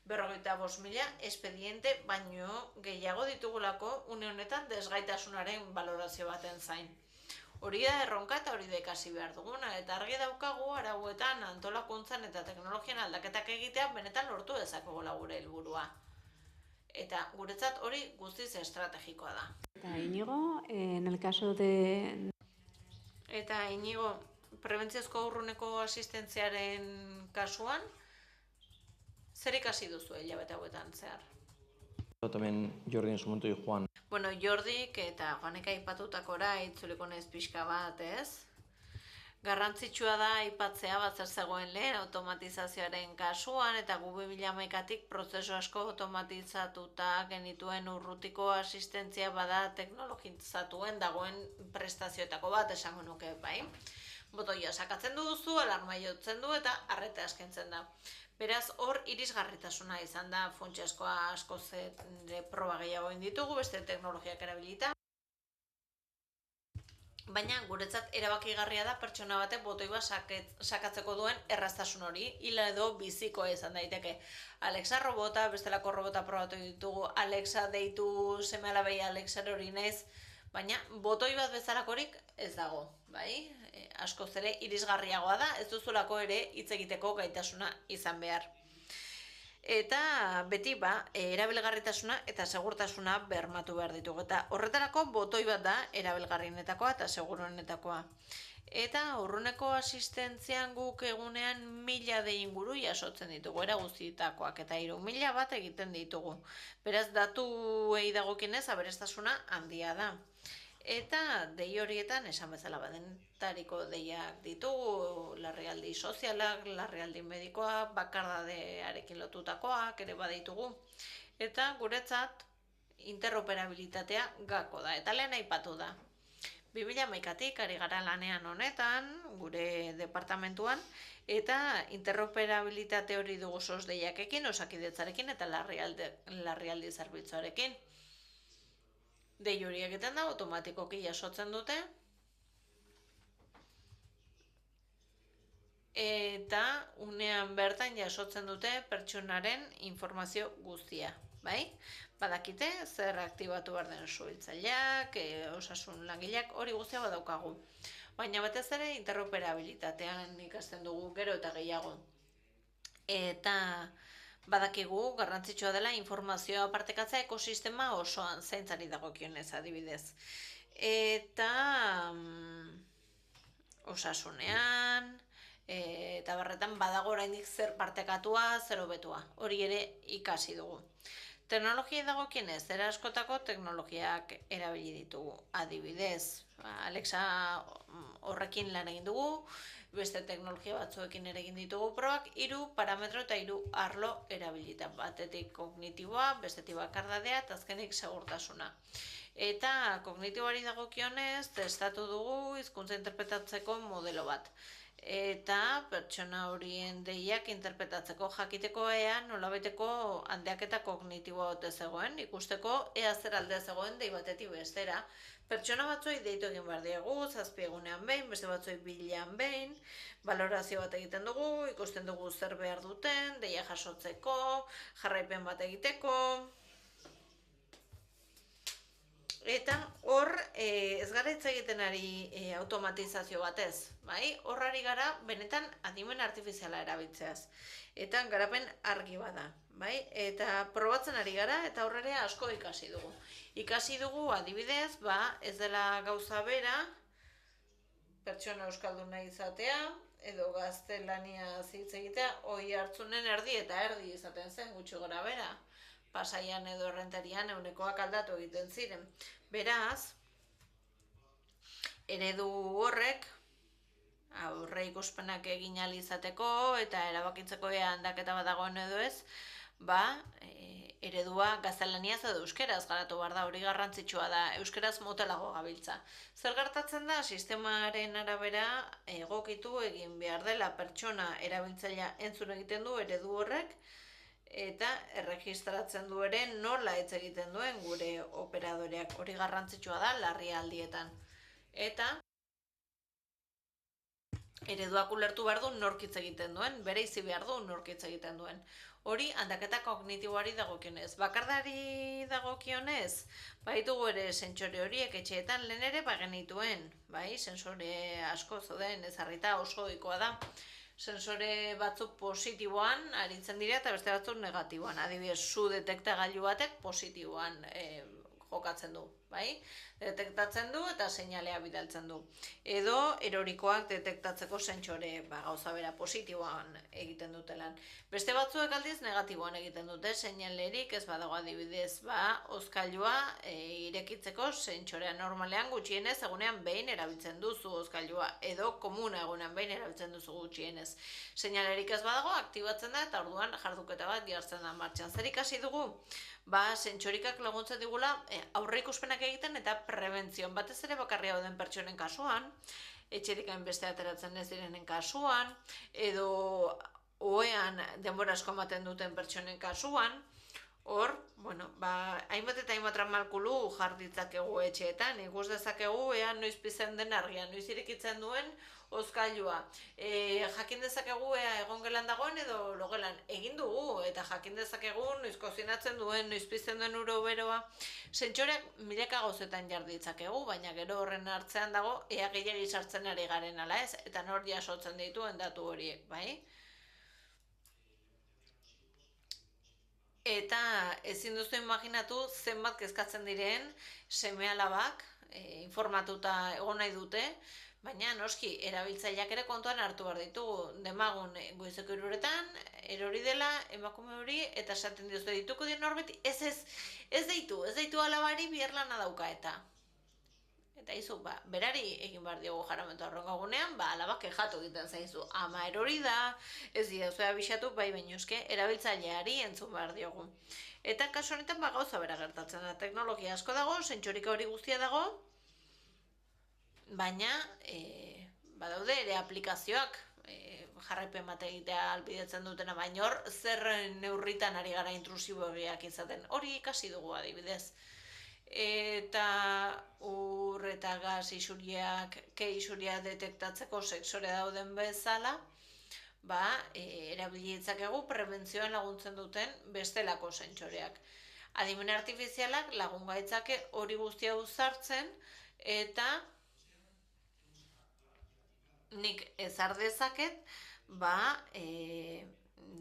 45.000 espediente baino gehiago ditugulako une honetan desgaitasunaren balorazio baten zain. Hori da erronka eta hori da ikasi behar duguna, eta argi daukagu arauetan antolakuntzan eta teknologian aldaketak egitea benetan lortu dezakegula gure helburua. Eta guretzat hori guztiz estrategikoa da. Eta Iñigo, en el caso de... Eta Iñigo, prebentziozko urruneko asistentziaren kasuan, zer ikasi duzu hilabete hauetan zehar? También Jordi en su momento y Juan. Bueno, Jordik eta Juanek aipatutakora itzuliko naiz pixka bat, ez? Garrantzitsua da aipatzea zer zegoen lehen automatizazioaren kasuan, eta gu 2011tik prozesu asko automatizatuta genituen urrutiko asistentzia bada teknologizatuen dagoen prestazioetako bat esango nuke, bai? Botoia sakatzen duzu, alarma jotzen du eta arreta eskaintzen da. Beraz, hor irisgarritasuna izan da funtsezkoa askoz proba gehiago ditugu, beste teknologiak erabilita. Baina guretzat erabakigarria da pertsona batek botoi bat sakatzeko duen erraztasun hori, hila edo bizikoa izan daiteke. Alexa robota, bestelako robota probatu ditugu, Alexa deitu seme-alabei Alexa hori naiz, baina botoi bat bezalakorik ez dago, bai? Askoz ere irisgarriagoa da, ez duzulako ere hitz egiteko gaitasuna izan behar. Eta beti erabilgarritasuna eta segurtasuna bermatu behar ditugu. Eta horretarako botoi bat da erabilgarrienetakoa eta seguruenetakoa. Eta urruneko asistentzian guk egunean 1000 dei inguru jasotzen ditugu, era guztietakoak, eta 3000 bat egiten ditugu. Beraz, datuei dagokienez aberastasuna handia da. eta dei horietan esan bezala badentariko deiak ditugu, larrialdi sozialak, larrialdi medikoak, bakardadearekin lotutakoak ere baditugu. Eta guretzat interoperabilitatea gako da, eta lehen aipatu da. 2011tik ari gara lanean honetan, gure departamentuan, eta interoperabilitate hori dugu SOS deiakekin, Osakidetzarekin eta larrialdi zerbitzuarekin. Dei hori egiten da, automatikoki jasotzen dute, eta unean bertan jasotzen dute pertsonaren informazio guztia, bai? Badakite, zer aktibatu behar den suhiltzaileak, osasun langileak, hori guztia badaukagu. Baina batez ere interoperabilitatean ikasten dugu gero eta gehiago. Eta badakigu garrantzitsua dela informazioa partekatzea ekosistema osoan zaintzari dagokionez adibidez. Eta osasunean, eta barretan badago oraindik zer partekatua, zer hobetua. Hori ere ikasi dugu. Teknologia dagokienez, era askotako teknologiak erabili ditugu. Adibidez, Alexa horrekin lan egin dugu, beste teknologia batzuekin ere egin ditugu probak, 3 parametro eta 3 arlo erabilita. Batetik kognitiboa, bestetik bakardadea eta azkenik segurtasuna. Eta kognitiboari dagokionez, testatu dugu hizkuntza interpretatzeko modelo bat. Eta pertsona horien deiak interpretatzeko jakiteko ea nolabaiteko handeaketa kognitiboa ote zegoen, ikusteko ea zer alde zegoen dei batetik bestera. Pertsona batzuei deitu egin behar diegu, 7 egunean behin, beste batzuei 2 hilean behin, balorazio bat egiten dugu, ikusten dugu zer behar duten, deia jasotzeko, jarraipen bat egiteko. Eta hor ez gara hitz egiten ari automatizazio batez, bai? Hor ari gara benetan adimen artifiziala erabiltzeaz. Eta garapen argi bada, bai? Eta probatzen ari gara eta horre asko ikasi dugu. Ikasi dugu adibidez, ez dela gauza bera, pertsona euskalduna izatea, edo gaztelania hitz egitea, oi hartzunen erdi eta erdi izaten zen gutxi gora bera. Pasaian edo Errentarian eunekoak aldatu egiten ziren. Beraz, eredu horrek, aurre ikuspenak egin ahal izateko eta erabakitzeko ea aldaketa bat dagoen edo ez, eredua gaztelaniaz edo euskeraz garatu behar da, hori garrantzitsua da, euskeraz motelago gabiltza. Zer gertatzen da, sistemaren arabera egokitu egin behar dela pertsona erabiltzailea entzun egiten du eredu horrek, eta erregistratzen du ere nola hitz egiten duen gure operadoreak, hori garrantzitsua da larrialdietan. Eta ereduak ulertu behar du nork hitz egiten duen, bereizi behar du nork hitz egiten duen. Hori aldaketa kognitiboari dagokionez. Bakardari dagokionez, baitugu ere sentsore horiek etxeetan lehen ere bagenituen, bai, sensore asko zoden ezarrita oso ohikoa da. Sensore batzuk positiboan aritzen dira eta beste batzuk negatiboan. Adibidez, su detektagailu batek positiboan jokatzen du, bai? Detektatzen du eta seinalea bidaltzen du. Edo erorikoak detektatzeko sentsore gauza bera positiboan egiten dutelan. Beste batzuek aldiz negatiboan egiten dute, seinalerik ez badago adibidez, hozkailua irekitzeko sentsorea normalean gutxienez egunean behin erabiltzen duzu hozkailua, edo komuna egunean behin erabiltzen duzu gutxienez. Seinalerik ez badago, aktibatzen da eta orduan jarduketa bat jartzen da martxan. Zer ikasi dugu? Sentsorikak laguntzen digula aurre ikuspenak egiten eta prebentzioan, batez ere bakarria dauden pertsonen kasuan, etxerik beste ateratzen ez direnen kasuan, edo ohean denbora asko ematen duten pertsonen kasuan, hor, hainbat eta hainbat ramalkulu jar ditzakegu etxeetan, ikus dezakegu ea noiz pizten den argia, noiz irekitzen duen hozkailua. Jakin dezakegu ea egon gelan dagoen edo logelan egin dugu, eta jakin dezakegu noiz kozinatzen duen, noiz pizten duen uro beroa. Sentsoreak milaka gauzetan jar ditzakegu, baina gero horren hartzean dago ea gehiagi sartzen ari garen ala ez, eta nor jasotzen dituen datu horiek, bai? Eta ezin duzu imaginatu zenbat kezkatzen diren seme-alabak informatuta egon nahi dute, baina noski erabiltzaileak ere kontuan hartu behar ditugu. Demagun goizeko 3:00etan erori dela emakume hori eta esaten diozu dituko dien norbeti, ez deitu alabari bihar lana dauka eta Eta izu, berari egin behar diogu jaramentu horrengo egunean, alabak kejatu egiten zaizu. Ama erori da, ez didazu abisatu, bai bainuzke, erabiltzaileari entzun behar diogu. Eta kasu honetan gauza bera gertatzen da. Teknologia asko dago, sentsorika hori guztia dago, baina badaude ere aplikazioak jarraipen bat egitea albidetzen dutena, baina hor zer neurritan ari gara intrusiboegiak izaten. Hori ikasi dugu adibidez. Eta ur eta gas isuriak, ke isuriak detektatzeko seksore dauden bezala, erabili ditzakegu prebentzioan laguntzen duten bestelako sentsoreak. Adimen artifizialak lagun gaitzake hori guztia uzartzen, eta nik ezar dezaket,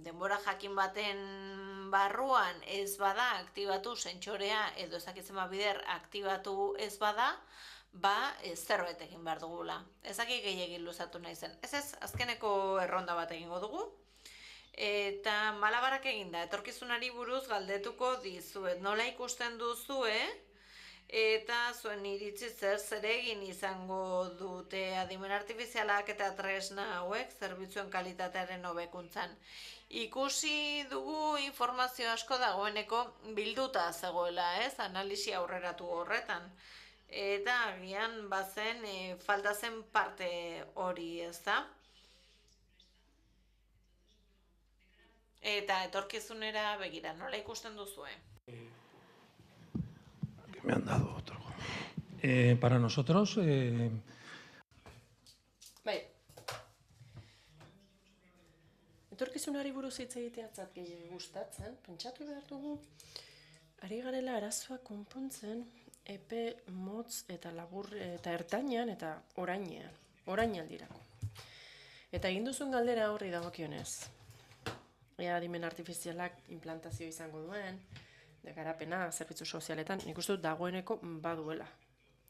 denbora jakin baten barruan ez bada aktibatu sentsorea edo ezakitzen bider aktibatu ez bada, zerbait egin behar dugula. Ezakik gehiagin luzatu nahi zen. Ez, azkeneko erronda bat egingo dugu. Eta malabarak eginda, etorkizunari buruz galdetuko dizuet. Nola ikusten duzue, eta zuen iritzi zer egin izango dute adimen artifizialak eta tresna hauek zerbitzuen kalitatearen hobekuntzan. Ikusi dugu informazio asko dagoeneko bilduta zegoela, analisi aurreratu horretan. Eta agian bazen falta zen parte hori, ez da? Eta etorkizunera begira, nola ikusten duzue? Me han dado otro. Para nosotros... Etorkizunari buruz hitz egiteatzat gehiago gustatzen, pentsatu behar dugu, ari garela arazoak konpontzen epe motz eta labur eta ertainean eta orainaldirako. Eta egin duzun galdera horri dagokionez. Ea adimen artifizialak implantazio izango duen, garapena, zerbitzu sozialetan, nik uste dut dagoeneko baduela.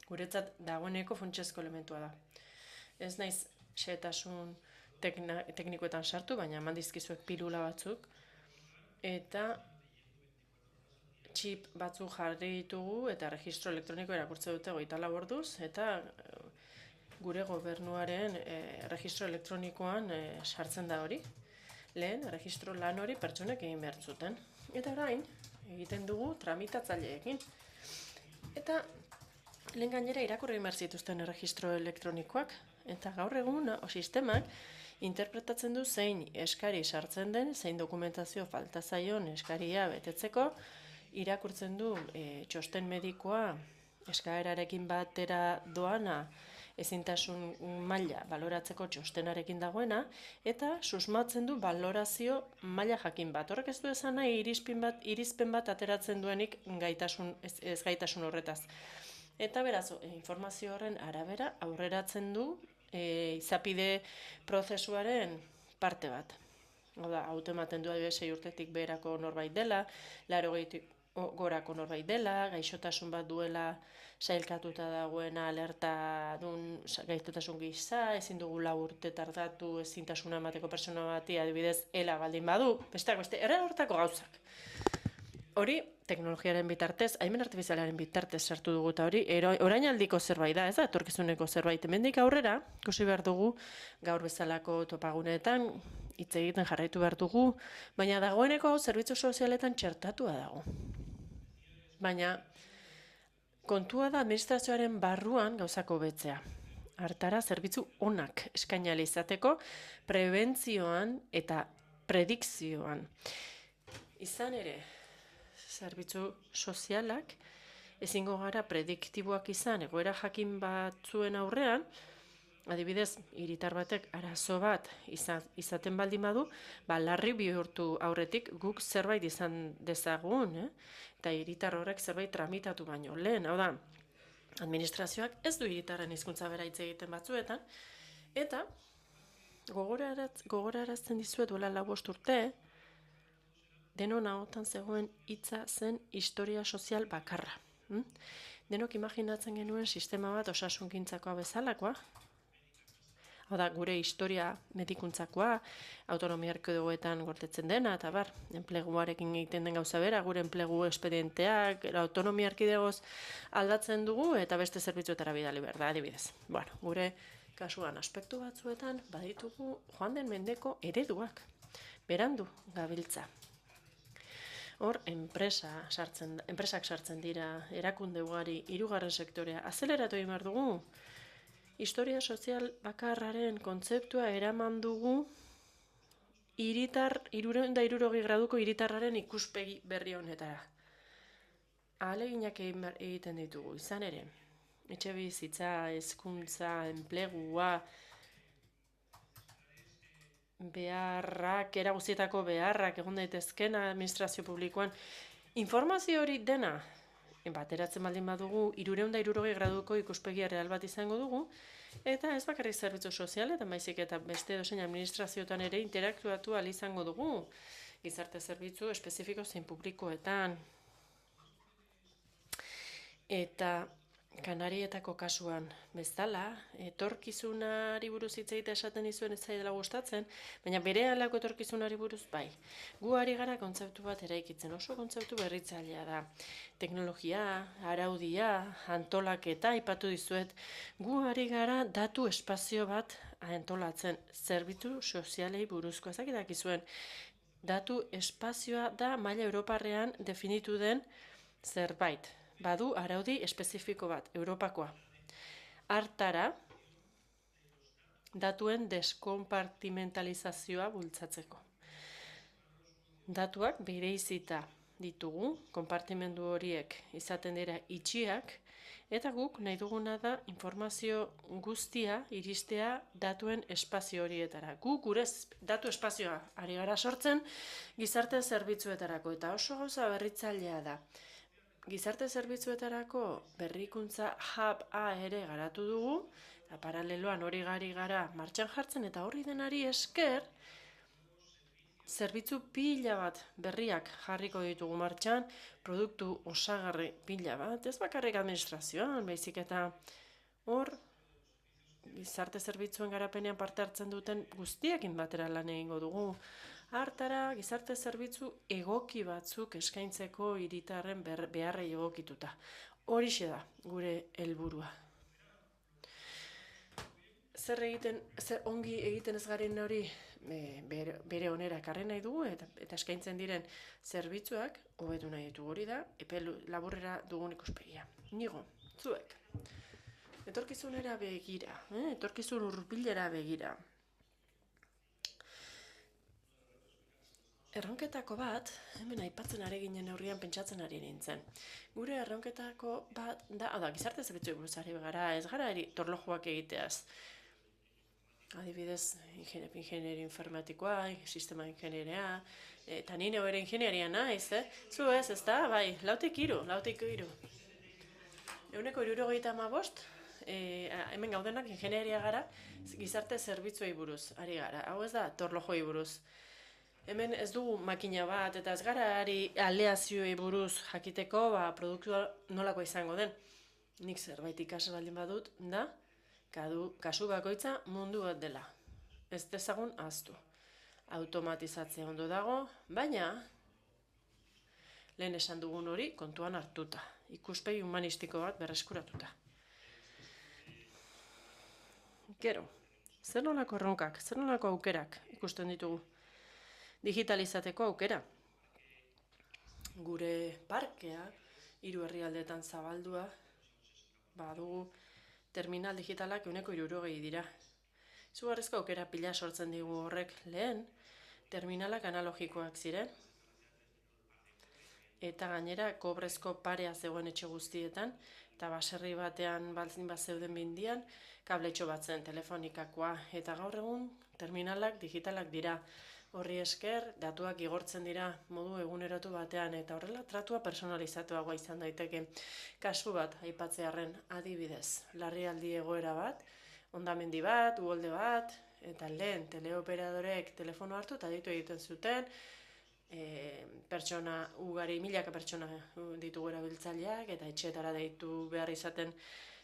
Guretzat dagoeneko funtsezko elementua da. Ez naiz xehetasun teknikoetan sartu, baina eman dizkizuek pilula batzuk, eta txip batzuk jarri ditugu, eta registro elektroniko erakurtze dute 24 orduz, eta gure gobernuaren registro elektronikoan sartzen da hori. Lehen, registro lan hori pertsonek egin behar zuten. Eta orain, egiten dugu tramitatzaileekin. Eta lehen gainera irakurri behar zituzten registro elektronikoak, eta gaur egun sistemak interpretatzen du zein eskari sartzen den, zein dokumentazio falta zaion eskaria betetzeko, irakurtzen du txosten medikoa eskaerarekin batera doana ezintasun maila baloratzeko txostenarekin dagoena, eta susmatzen du balorazio maila jakin bat. Horrek ez du esan nahi irizpen bat ateratzen duenik ez gaitasun horretaz. Eta beraz, informazio horren arabera aurreratzen du izapide prozesuaren parte bat. Oda, automaten du 6 urtetik beherako norbait dela, 80 gorako norbait dela, gaixotasun bat duela sailkatuta dagoena alerta dun gaixotasun gisa, ezin dugu 4 urte tardatu ezintasuna emateko pertsona bati adibidez ela baldin badu, besteak beste, hortako gauzak. Hori, teknologiaren bitartez, adimen artifizialaren bitartez sartu dugu eta hori, orainaldiko zerbait da, ez da, etorkizuneko zerbait. Hemendik aurrera, ikusi behar dugu, gaur bezalako topaguneetan, hitz egiten jarraitu behar dugu, baina dagoeneko zerbitzu sozialetan txertatua dago. Baina, kontua da administrazioaren barruan gauzako betzea. Hartara, zerbitzu onak eskainali izateko, prebentzioan eta predikzioan. Izan ere, zerbitzu sozialak ezingo gara prediktiboak izan egoera jakin batzuen aurrean, adibidez, hiritar batek arazo bat izaten baldin badu, larri bihurtu aurretik guk zerbait izan dezagun, eta hiritar horrek zerbait tramitatu baino lehen, hau da, administrazioak ez du hiritarren hizkuntza bera hitz egiten batzuetan, eta gogorarazten dizuet duela 5 urte, denon ahotan zegoen hitza zen historia sozial bakarra. Denok imaginatzen genuen sistema bat osasunkintzakoa bezalakoa, Hau da, gure historia medikuntzakoa, autonomia erkidegoetan gordetzen dena, eta bar, enpleguarekin egiten den gauza bera, gure enplegu espedienteak, autonomia erkidegoz aldatzen dugu, eta beste zerbitzuetara bidali behar da, adibidez. Bueno, gure kasuan aspektu batzuetan baditugu joan den mendeko ereduak, berandu gabiltza. Hor, enpresak sartzen dira, erakunde ugari, hirugarren sektorea, azeleratu egin behar dugu. Historia sozial bakarraren kontzeptua eraman dugu 360 graduko hiritarraren ikuspegi berri honetara. Ahaleginak egiten ditugu, izan ere, etxebizitza, hezkuntza, enplegua, beharrak, era guztietako beharrak, egon daitezkeen administrazio publikoan, informazio hori dena, bateratzen baldin badugu, 360 graduko ikuspegia real bat izango dugu, eta ez bakarrik zerbitzu sozialetan, baizik eta beste edozein administrazioetan ere interaktuatu ahal izango dugu, gizarte zerbitzu espezifiko zein publikoetan. Eta Kanarietako kasuan bezala, etorkizunari buruz hitz egitea esaten dizuen ez zaidala gustatzen, baina berehalako etorkizunari buruz bai. Gu ari gara kontzeptu bat eraikitzen, oso kontzeptu berritzailea da. Teknologia, araudia, antolaketa aipatu dizuet, gu ari gara datu espazio bat antolatzen, zerbitzu sozialei buruzko. Ezakitak izuen, datu espazioa da maila europarrean definitu den zerbait. Badu araudi espezifiko bat, Europakoa. Hartara, datuen deskonpartimentalizazioa bultzatzeko. Datuak bereizita ditugu, konpartimendu horiek izaten dira itxiak, eta guk nahi duguna da informazio guztia iristea datuen espazio horietara. Guk gure datu espazioa ari gara sortzen gizarte zerbitzuetarako, eta oso gauza berritzailea da. Gizarte zerbitzuetarako berrikuntza hub ere garatu dugu, eta paraleloan hori gari gara martxan jartzen, eta horri denari esker, zerbitzu pila bat berriak jarriko ditugu martxan, produktu osagarri pila bat, ez bakarrik administrazioan, baizik eta hor, gizarte zerbitzuen garapenean parte hartzen duten guztiekin batera lan egingo dugu. Hartara, gizarte zerbitzu egoki batzuk eskaintzeko hiritarren beharrei egokituta. Horixe da gure helburua. Zer ongi egiten ez garen hori bere onera ekarri nahi dugu eta eskaintzen diren zerbitzuak hobetu nahi ditugu, hori da epe laburrera dugun ikuspegia. Nigo, zuek. Etorkizunera begira, etorkizun hurbilera begira. Erronketako bat, hemen aipatzen ari ginen neurrian pentsatzen ari nintzen. Gure erronketako bat da, gizarte zerbitzuei buruz ari gara, ez gara torlojuak egiteaz. Adibidez, ingenieri informatikoa, sistema ingenieria, eta nire bere ingenieria naiz, Zu ez da, bai, lautik iru. 175, hemen gaudenak ingenieria gara, gizarte zerbitzuei buruz ari gara. Hau ez da, torlojoi buruz. Hemen ez dugu makina bat, eta ez gara aleazioei buruz jakiteko, produktua nolako izango den. Nik zerbait ikasi baldin badut, da, kasu bakoitza mundu bat dela. Ez dezagun ahaztu. Automatizatzea ondo dago, baina lehen esan dugun hori kontuan hartuta. Ikuspegi humanistiko bat berreskuratuta. Gero, zer nolako erronkak, zer nolako aukerak ikusten ditugu? Digitalizateko aukera. Gure parkea, 3 herrialdeetan zabaldua, badugu terminal digitalak 160 dira. Izugarrizko aukera pila sortzen digu horrek lehen, terminalak analogikoak ziren, eta gainera kobrezko parea zegoen etxe guztietan, eta baserri batean balzin bat zeuden bindian, kabletxo bat zen telefonikakoa, eta gaur egun terminalak digitalak dira. Horri esker, datuak igortzen dira modu eguneratu batean, eta horrela tratua personalizatuagoa izan daiteke. Kasu bat aipatzearren adibidez, larrialdi egoera bat, hondamendi bat, uholde bat, eta lehen teleoperadorek telefono hartu eta deitu egiten zuten, pertsona ugari, milaka pertsona ditugu erabiltzaileak, eta etxeetara deitu behar izaten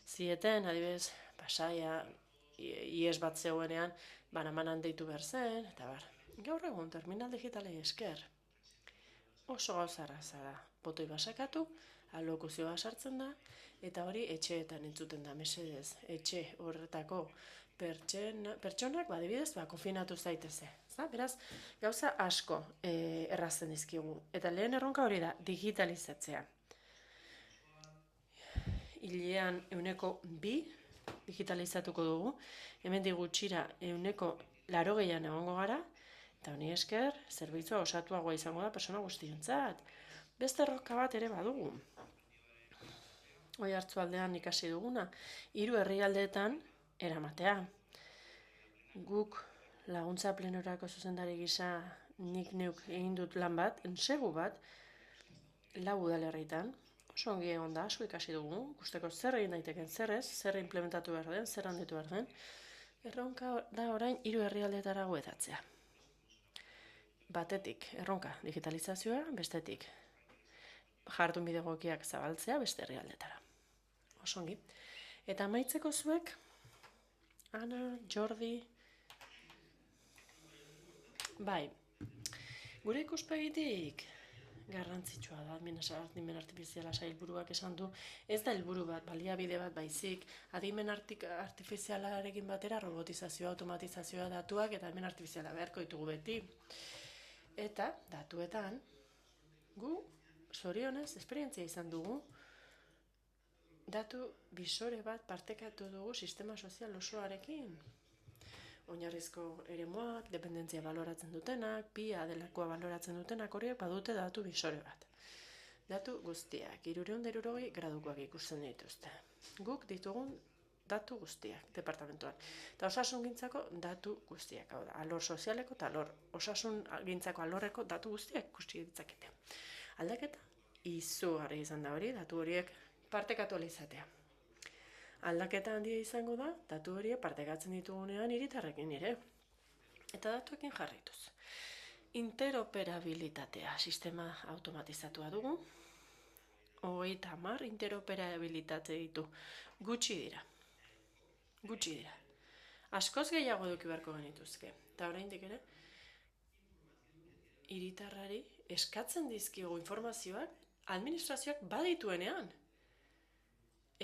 zieten, adibidez, Pasaia, ies bat zegoenean, banamanan deitu behar zen, eta bar. Gaur egun, terminal digitalei esker, oso gauzara zara. Botoi basakatu, alokuzioa sartzen da, eta hori etxeetan entzuten da, mesedez, etxe horretako pertsonak, adibidez, konfinatu zaiteze. Beraz, gauza asko errazten dizkigu. Eta lehen erronka hori da, digitalizatzea. Hilean 2% digitalizatuko dugu, hemendik gutxira 80% egongo gara, eta honi esker, zerbitzua osatuagoa izango da persona guztiontzat. Beste erronka bat ere badugu. Oiartzualdean ikasi duguna, 3 herrialdeetan eramatea. Guk laguntza plenorako zuzendari gisa nik neuk egin dut lan bat, ensegu bat, 4 udalerritan. Oso ongi egon da, asko ikasi dugu, ikusteko zer egin daiteken, zer ez, zer implementatu behar den, zer handitu behar den. Erronka da orain 3 herrialdeetara hedatzea. Batetik, erronka digitalizazioa, bestetik jardun bide egokiak zabaltzea beste herrialdeetara. Oso ongi. Eta amaitzeko zuek, Ana, Jordi, bai, gure ikuspegitik garrantzitsua da, adimen artifiziala sailburuak esan du, ez da helburu bat, baliabide bat baizik, adimen artifizialarekin batera robotizazioa, automatizazioa, datuak eta adimen artifiziala beharko ditugu beti. Eta, datuetan, gu, zorionez, esperientzia izan dugu, datu bisore bat partekatu dugu sistema sozial osoarekin. Oinarrizko eremuak, dependentzia baloratzen dutenak, PIA delakoa baloratzen dutenak, horiek badute datu bisore bat. Datu guztiak, 360 gradukoak ikusten dituzte. Guk ditugun datu guztiak, departamentuan. Eta osasungintzako datu guztiak, hau da, alor sozialeko eta osasungintzako alorreko datu guztiak ikusi ditzakete. Aldaketa, izugarri izan da hori, datu horiek partekatu alizatea. Aldaketa handia izango da, datu horiek partekatzen ditugunean hiritarrekin ere. Eta datuekin jarraituz. Interoperabilitatea, sistema automatizatua dugu. 30 interoperabilitate ditu. Gutxi dira. Askoz gehiago eduki beharko genituzke. Eta oraindik ere, hiritarrari eskatzen dizkigu informazioak administrazioak badituenean.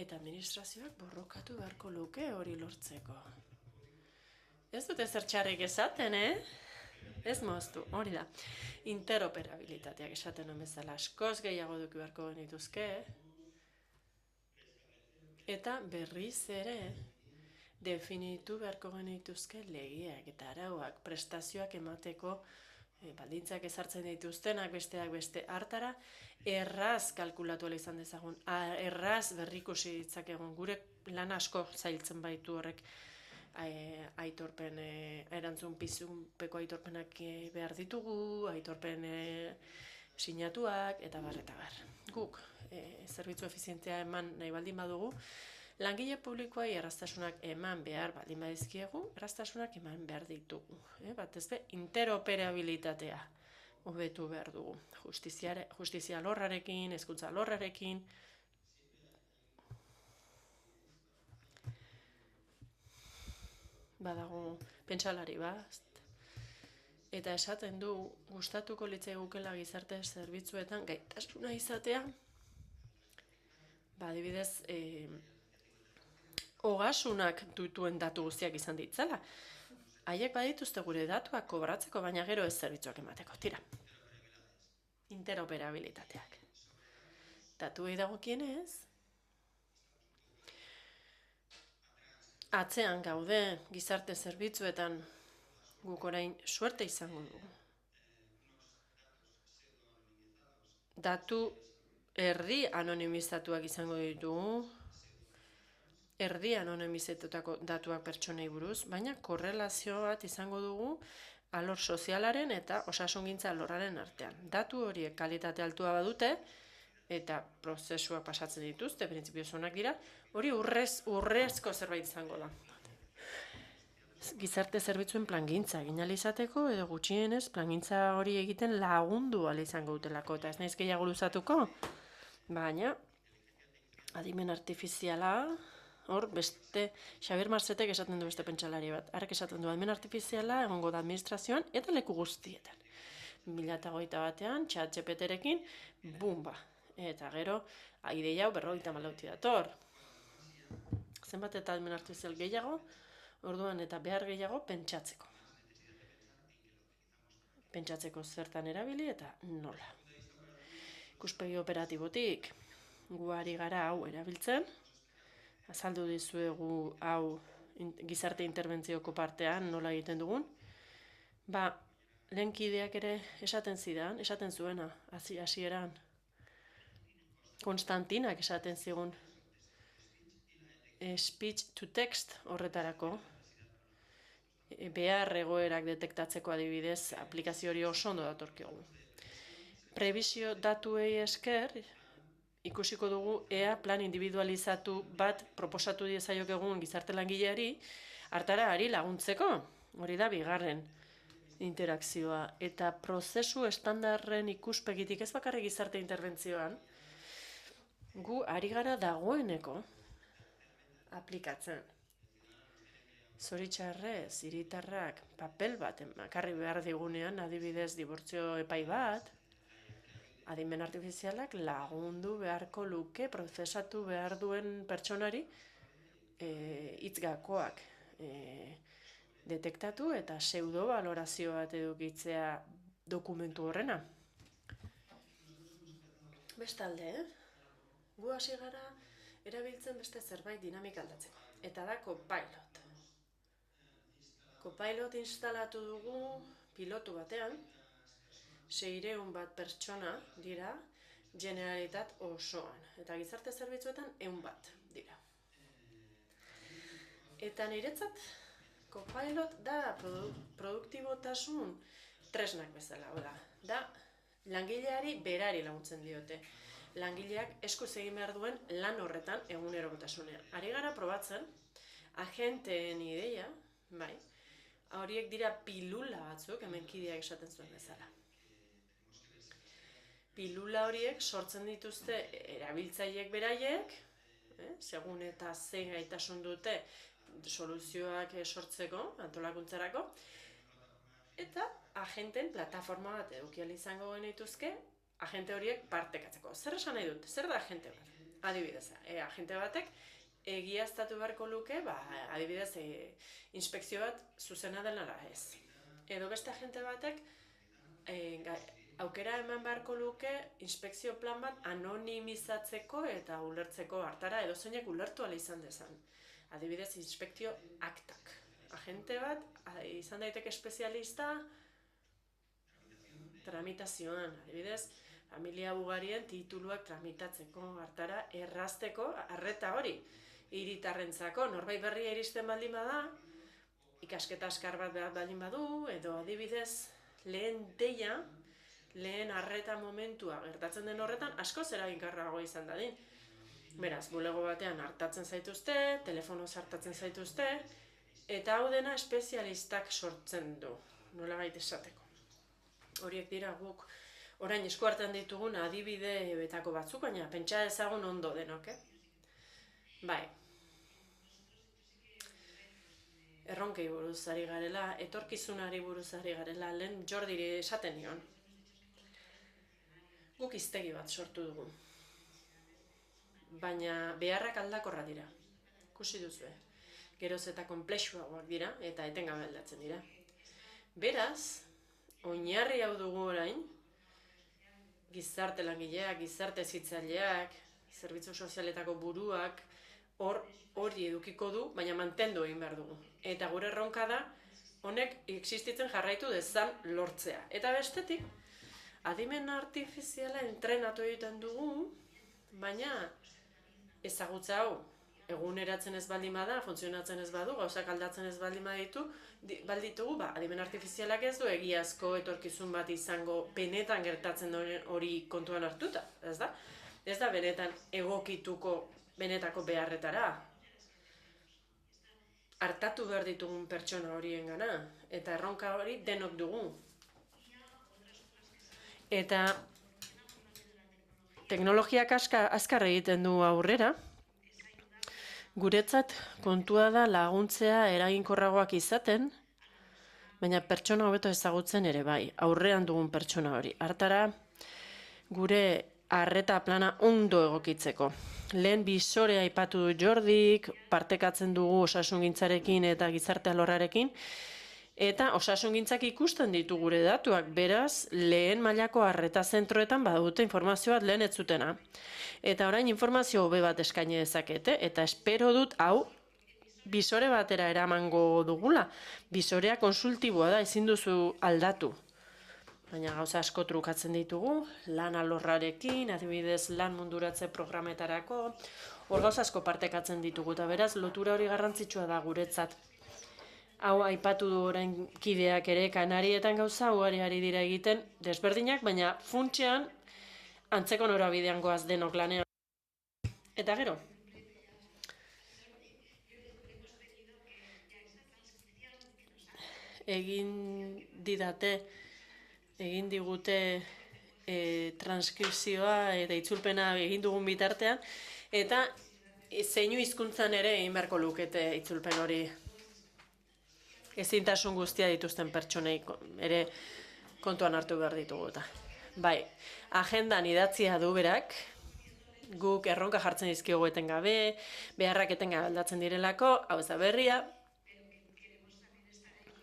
Eta administrazioak borrokatu beharko luke hori lortzeko. Ez dute zer txarrik esaten, Ez moztu, hori da. Interoperabilitateak esaten nuen bezala askoz gehiago eduki beharko genituzke. Eta berriz ere definitu beharko genituzke legeak eta arauak, prestazioak emateko baldintzak ezartzen dituztenak besteak beste hartara, erraz kalkulatu izan dezagun, erraz berrikusi ditzakegun, gure lan asko zailtzen baitu horrek aitorpen, erantzun pizunpeko aitorpenak behar ditugu, aitorpen sinatuak, eta bar. Guk, zerbitzu efizientea eman nahi baldin badugu, langile publikoai erraztasunak eman behar baldin badizkiegu, erraztasunak eman behar ditugu. Batez be, interoperabilitatea hobetu behar dugu. Justizia alorrarekin, hezkuntza alorrarekin. Badago pentsalari bat. Eta esaten du, gustatuko litzaigukela gizarte zerbitzuetan gaitasuna izatea. Adibidez, ogasunak dituen datu guztiak izan ditzala. Haiek badituzte gure datuak kobratzeko, baina gero ez zerbitzuak emateko. Tira. Interoperabilitateak. Datuei dagokienez, atzean gaude gizarte zerbitzuetan guk orain suerte izango dugu. Datu erdi anonimizatuak izango ditugu, erdi anonimizatutako datuak pertsonei buruz, baina korrelazio bat izango dugu alor sozialaren eta osasungintza alorraren artean. Datu horiek kalitate altua badute, eta prozesuak pasatzen dituzte, printzipioz onak dira, hori urrezko zerbait izango da. Gizarte zerbitzuen plangintza egin ahal izateko, edo gutxienez plangintza hori egiten lagundu ahal izango dutelako, eta ez naiz gehiago luzatuko, baina adimen artifiziala hor beste, Xabier Marzetek esaten du beste pentsalari bat, hark esaten du adimen artifiziala egongo da administrazioan eta leku guztietan. 2021an, ChatGPT-rekin, bumba. Eta gero, ideia hau 54 dator. Zenbat eta adimen artifizial gehiago, orduan eta behar gehiago pentsatzeko. Pentsatzeko zertan erabili eta nola. Ikuspegi operatibotik, gu ari gara hau erabiltzen, azaldu dizuegu hau gizarte interbentzioko partean nola egiten dugun, lehen kideak ere esaten zuena, hasieran. Konstantinak esaten zigun, speech to text horretarako, behar egoerak detektatzeko adibidez, aplikazio hori oso ondo datorkigu. Prebizio datuei esker, ikusiko dugu ea plan individualizatu bat proposatu diezaiokegun gizarte langileari, hartara ari laguntzeko, hori da bigarren interakzioa. Eta prozesu estandarren ikuspegitik ez bakarrik gizarte interbentzioan, gu ari gara dagoeneko aplikatzen. Zoritxarrez, hiritarrak papel bat ekarri behar digunean, adibidez dibortzio epai bat, adimen artifizialak lagundu beharko luke prozesatu behar duen pertsonari hitzgakoak detektatu eta pseudo-balorazio bat edukitzea dokumentu horrena. Bestalde, gu hasi gara erabiltzen beste zerbait dinamika aldatzeko. Eta da Copilot. Copilot instalatu dugu pilotu batean, 600 bat pertsona dira Generalitat osoan. Eta gizarte zerbitzuetan 100 bat dira. Eta niretzat Copilot da produktibotasun tresnak bezala. Da langileari berari laguntzen diote. Langileak eskuz egin behar duen lan horretan egunerokotasunean. Ari gara probatzen, agenteen ideia, horiek dira pilula batzuk, hemen kideak esaten zuen bezala. Pilula horiek sortzen dituzte erabiltzaileek beraiek, segun eta zein gaitasun dute soluzioak sortzeko, antolakuntzarako, eta agenteen plataforma bat edukial izango genituzke, agente horiek partekatzeko. Zer esan nahi dut? Zer da agente bat? Adibidez, agente batek egiaztatu beharko luke, adibidez, inspekzio bat zuzena dela ez. Edo beste agente batek aukera eman beharko luke inspekzio plan bat anonimizatzeko eta ulertzeko hartara edo zeinek ulertu ala izan dezan. Adibidez, inspekzio aktak. Agente bat izan daiteke espezialista tramitazioan, adibidez, familia ugarien tituluak tramitatzeko hartara errazteko arreta hori. Hiritarrentzako norbait berria iristen baldin bada, ikasketa askar bat behar baldin badu, edo adibidez lehen deia, lehen arreta momentua gertatzen den horretan, askoz eraginkorrago izan dadin. Beraz, bulego batean hartatzen zaituzte, telefonoz hartatzen zaituzte, eta hau dena espezialistak sortzen du, nolabait esateko. Horiek dira guk orain esku hartan ditugun adibide betako batzuk, baina pentsa ezagun ondo denok, Erronkei buruz ari garela, etorkizunari buruz ari garela, lehen Jordiri esaten nion. Guk hiztegi bat sortu dugu. Baina beharrak aldakorra dira. Ikusi duzue. Geroz eta konplexuagoak dira eta etengabe aldatzen dira. Beraz, oinarri hau dugu orain, gizarte langileak, gizarte hezitzaileak, zerbitzu sozialetako buruak, hori edukiko du, baina mantendu egin behar dugu. Eta gure erronka da, honek existitzen jarraitu dezan lortzea. Eta bestetik, adimen artifiziala entrenatu egiten dugu, baina ezagutza hau, eguneratzen ez baldin bada, funtzionatzen ez badu, gauzak aldatzen ez baldin baditugu, adimen artifizialak ez du egiazko etorkizun bat izango benetan gertatzen hori kontuan hartuta, ez da? Ez da benetan egokituko benetako beharretara. Artatu behar ditugun pertsona horien gana, eta erronka hori denok dugu. Eta teknologiak azkar egiten du aurrera, Guretzat kontua da laguntzea eraginkorragoak izaten, baina pertsona hobeto ezagutzen ere bai, aurrean dugun pertsona hori. Hartara, gure arreta plana ondo egokitzeko. Lehen bisorea aipatu du Jordik, partekatzen dugu osasungintzarekin eta gizarte alorrarekin, eta osasungintzak ikusten ditu gure datuak, beraz, lehen mailako arreta zentroetan badute informazio bat lehen ez zutena. Eta orain informazio hobe bat eskaini dezakete, eta espero dut hau bisore batera eramango dugula. Bisorea konsultiboa da, ezin duzu aldatu. Baina gauza asko trukatzen ditugu, lan alorrarekin, adibidez lan munduratze programetarako, hor gauza asko partekatzen ditugu, eta beraz, lotura hori garrantzitsua da guretzat. Hau aipatu du orain kideak ere, Kanarietan gauza ugari ari dira egiten, desberdinak, baina funtsean antzeko norabidean goaz denok lanean. Eta gero, egin digute transkripzioa eta itzulpena egin dugun bitartean, eta zeinu hizkuntzan ere egin beharko lukete itzulpen hori. Ezintasun guztia dituzten pertsonei ere kontuan hartu behar ditugu eta. Bai, agendan idatzia du berak, guk erronka jartzen dizkiogu etengabe, beharrak etengabe aldatzen direlako, hau ez da berria,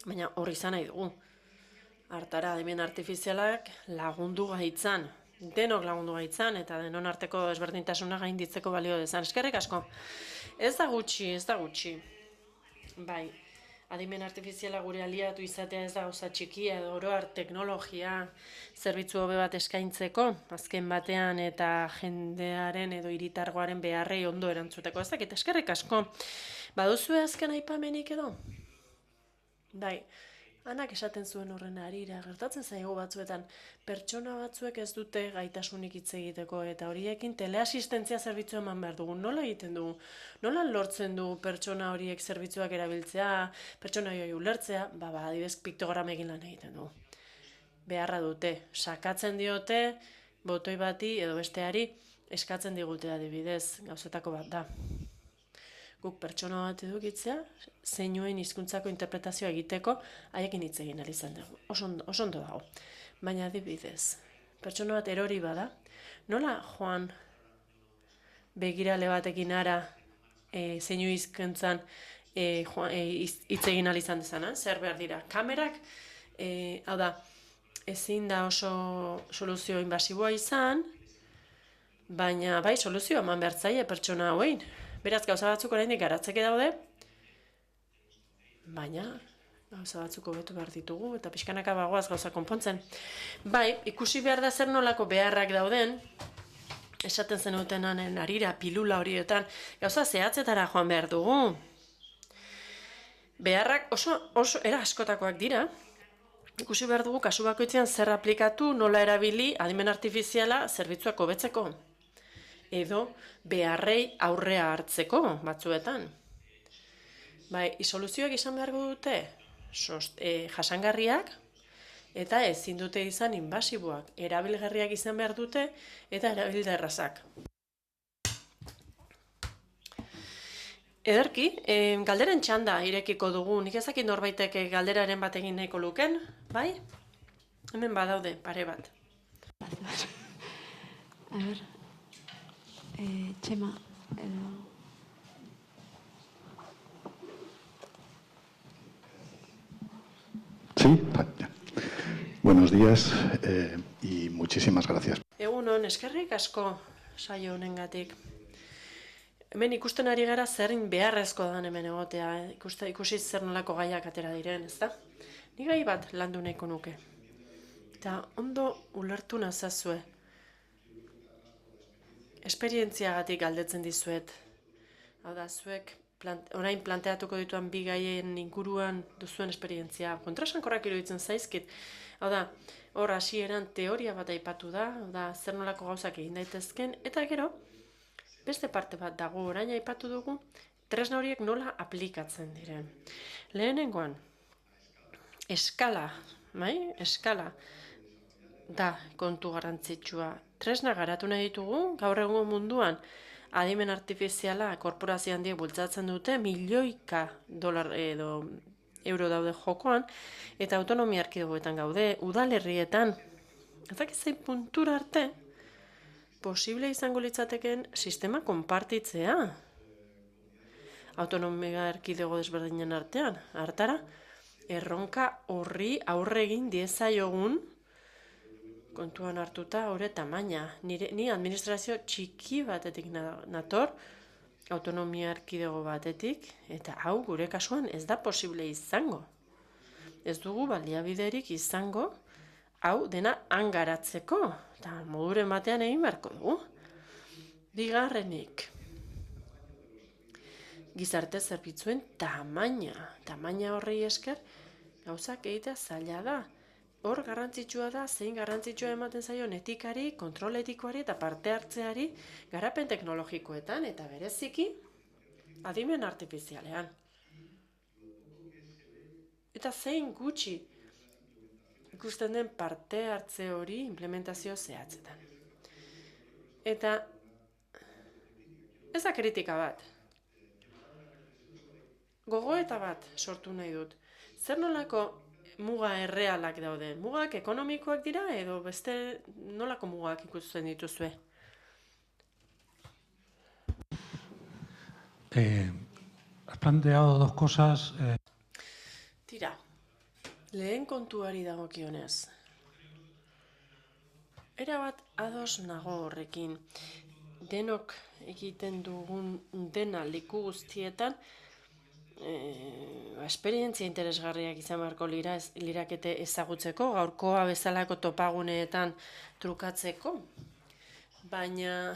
baina hori izan nahi dugu. Hartara, adimen artifizialak lagundu gaitzan, denok lagundu gaitzan, eta denon arteko ezberdintasuna gainditzeko balio dezan. Eskerrik asko, ez da gutxi. Bai, adimen artifiziala gure aliatu izatea ez da gauza txikia, edo oro har teknologia zerbitzu hobe bat eskaintzeko, azken batean eta jendearen edo hiritargoaren beharrei ondo erantzuteko. Ez dakit, eskerrik asko. Baduzue azken aipamenik edo? Bai, Anak esaten zuen horren harira, gertatzen zaigu batzuetan, pertsona batzuek ez dute gaitasunik hitz egiteko, eta horiekin teleasistentzia zerbitzua eman behar dugu. Nola egiten dugu? Nola lortzen dugu pertsona horiek zerbitzuak erabiltzea, pertsona horiek ulertzea? Adibidez, piktogramekin lan egiten dugu. Beharra dute, sakatzen diote, botoi bati edo besteari eskatzen digute adibidez, gauzetako bat da. Guk pertsona bat edukitzea, zeinuen hizkuntzako interpretazioa egiteko, haiekin hitz egin ahal izan dugu. Oso ondo dago. Baina adibidez, pertsona bat erori bada, nola joan begirale batekin ara zeinu hizkuntzan hitz egin ahal izan dezana? Zer behar dira? Kamerak, hau da, ezin da oso soluzio inbasiboa izan, baina bai soluzioa eman behar zaie pertsona hauein. Beraz, gauza batzuk oraindik garatzeke daude, baina gauza batzuk hobetu behar ditugu eta pixkanaka bagoaz gauza konpontzen. Bai, ikusi behar da zer nolako beharrak dauden, esaten zenutenan harira, pilula horietan, gauza zehatzetara joan behar dugu. Beharrak oso era askotakoak dira, ikusi behar dugu kasu bakoitzean zer aplikatu, nola erabili adimen artifiziala zerbitzuak hobetzeko. Edo beharrei aurrea hartzeko batzuetan. Bai, soluzioak izan beharko dute jasangarriak eta ezin dute izan inbasiboak. Erabilgarriak izan behar dute eta erabilderrazak. Ederki, galderen txanda irekiko dugu. Nik ezakit norbaitek galderaren bat egin nahiko luken, bai? Hemen badaude, pare bat. A ver... Txema, Sí, ya. Buenos días y muchísimas gracias. Egunon, eskerrik asko saio honengatik. Hemen ikusten ari gara zerin beharrezko dan hemen egotea, ikusi zer nolako gaiak atera diren, ezta? Ni gai bat landu nahiko nuke. Eta ondo ulertu nazazue. Esperientziagatik galdetzen dizuet. Hau da, zuek orain planteatuko dituan bi gaien inguruan duzuen esperientzia. Kontrasankorrak iruditzen zaizkit. Hau da, hor hasieran teoria bat aipatu da, hau da, zer nolako gauzak egin daitezken, eta gero, beste parte bat dago orain aipatu dugu, tresna horiek nola aplikatzen diren. Lehenengoan, eskala, bai? Eskala da kontu garrantzitsua. Tresna garatu nahi ditugu, gaur egun munduan, adimen artifiziala korporazio handiek bultzatzen dute, milioika dolar edo euro daude jokoan, eta autonomia erkidegoetan gaude, udalerrietan. Ez dakit zein puntura arte, posible izango litzateken sistema konpartitzea. Autonomia erkidego desberdinen artean, hartara, erronka horri aurre egin diezaiogun kontuan hartuta hori tamaina. Ni administrazio txiki batetik nator, autonomia erkidego batetik, eta hau gure kasuan ez da posible izango. Ez dugu baliabiderik izango, hau dena angaratzeko, eta moduren batean egin beharko dugu. Bigarrenik, gizarte zerbitzuen tamaina horrei esker, gauzak egitea zaila da. Hor garrantzitsua da, zein garrantzitsua ematen zaion etikari, kontrol etikoari eta parte hartzeari garapen teknologikoetan eta bereziki adimen artifizialean. Eta zein gutxi ikusten den parte hartze hori implementazio zehatzetan. Eta ez da kritika bat. Gogoeta bat sortu nahi dut. Zer nolako muga errealak daude? Mugak ekonomikoak dira edo beste nolako mugak ikusten dituzue? Has planteado dos cosas. Tira, lehen kontuari dagokionez. Erabat ados nago horrekin. Denok egiten dugun dena leku guztietan, esperientzia interesgarriak izan beharko lirakete ezagutzeko, gaurkoa bezalako topaguneetan trukatzeko, baina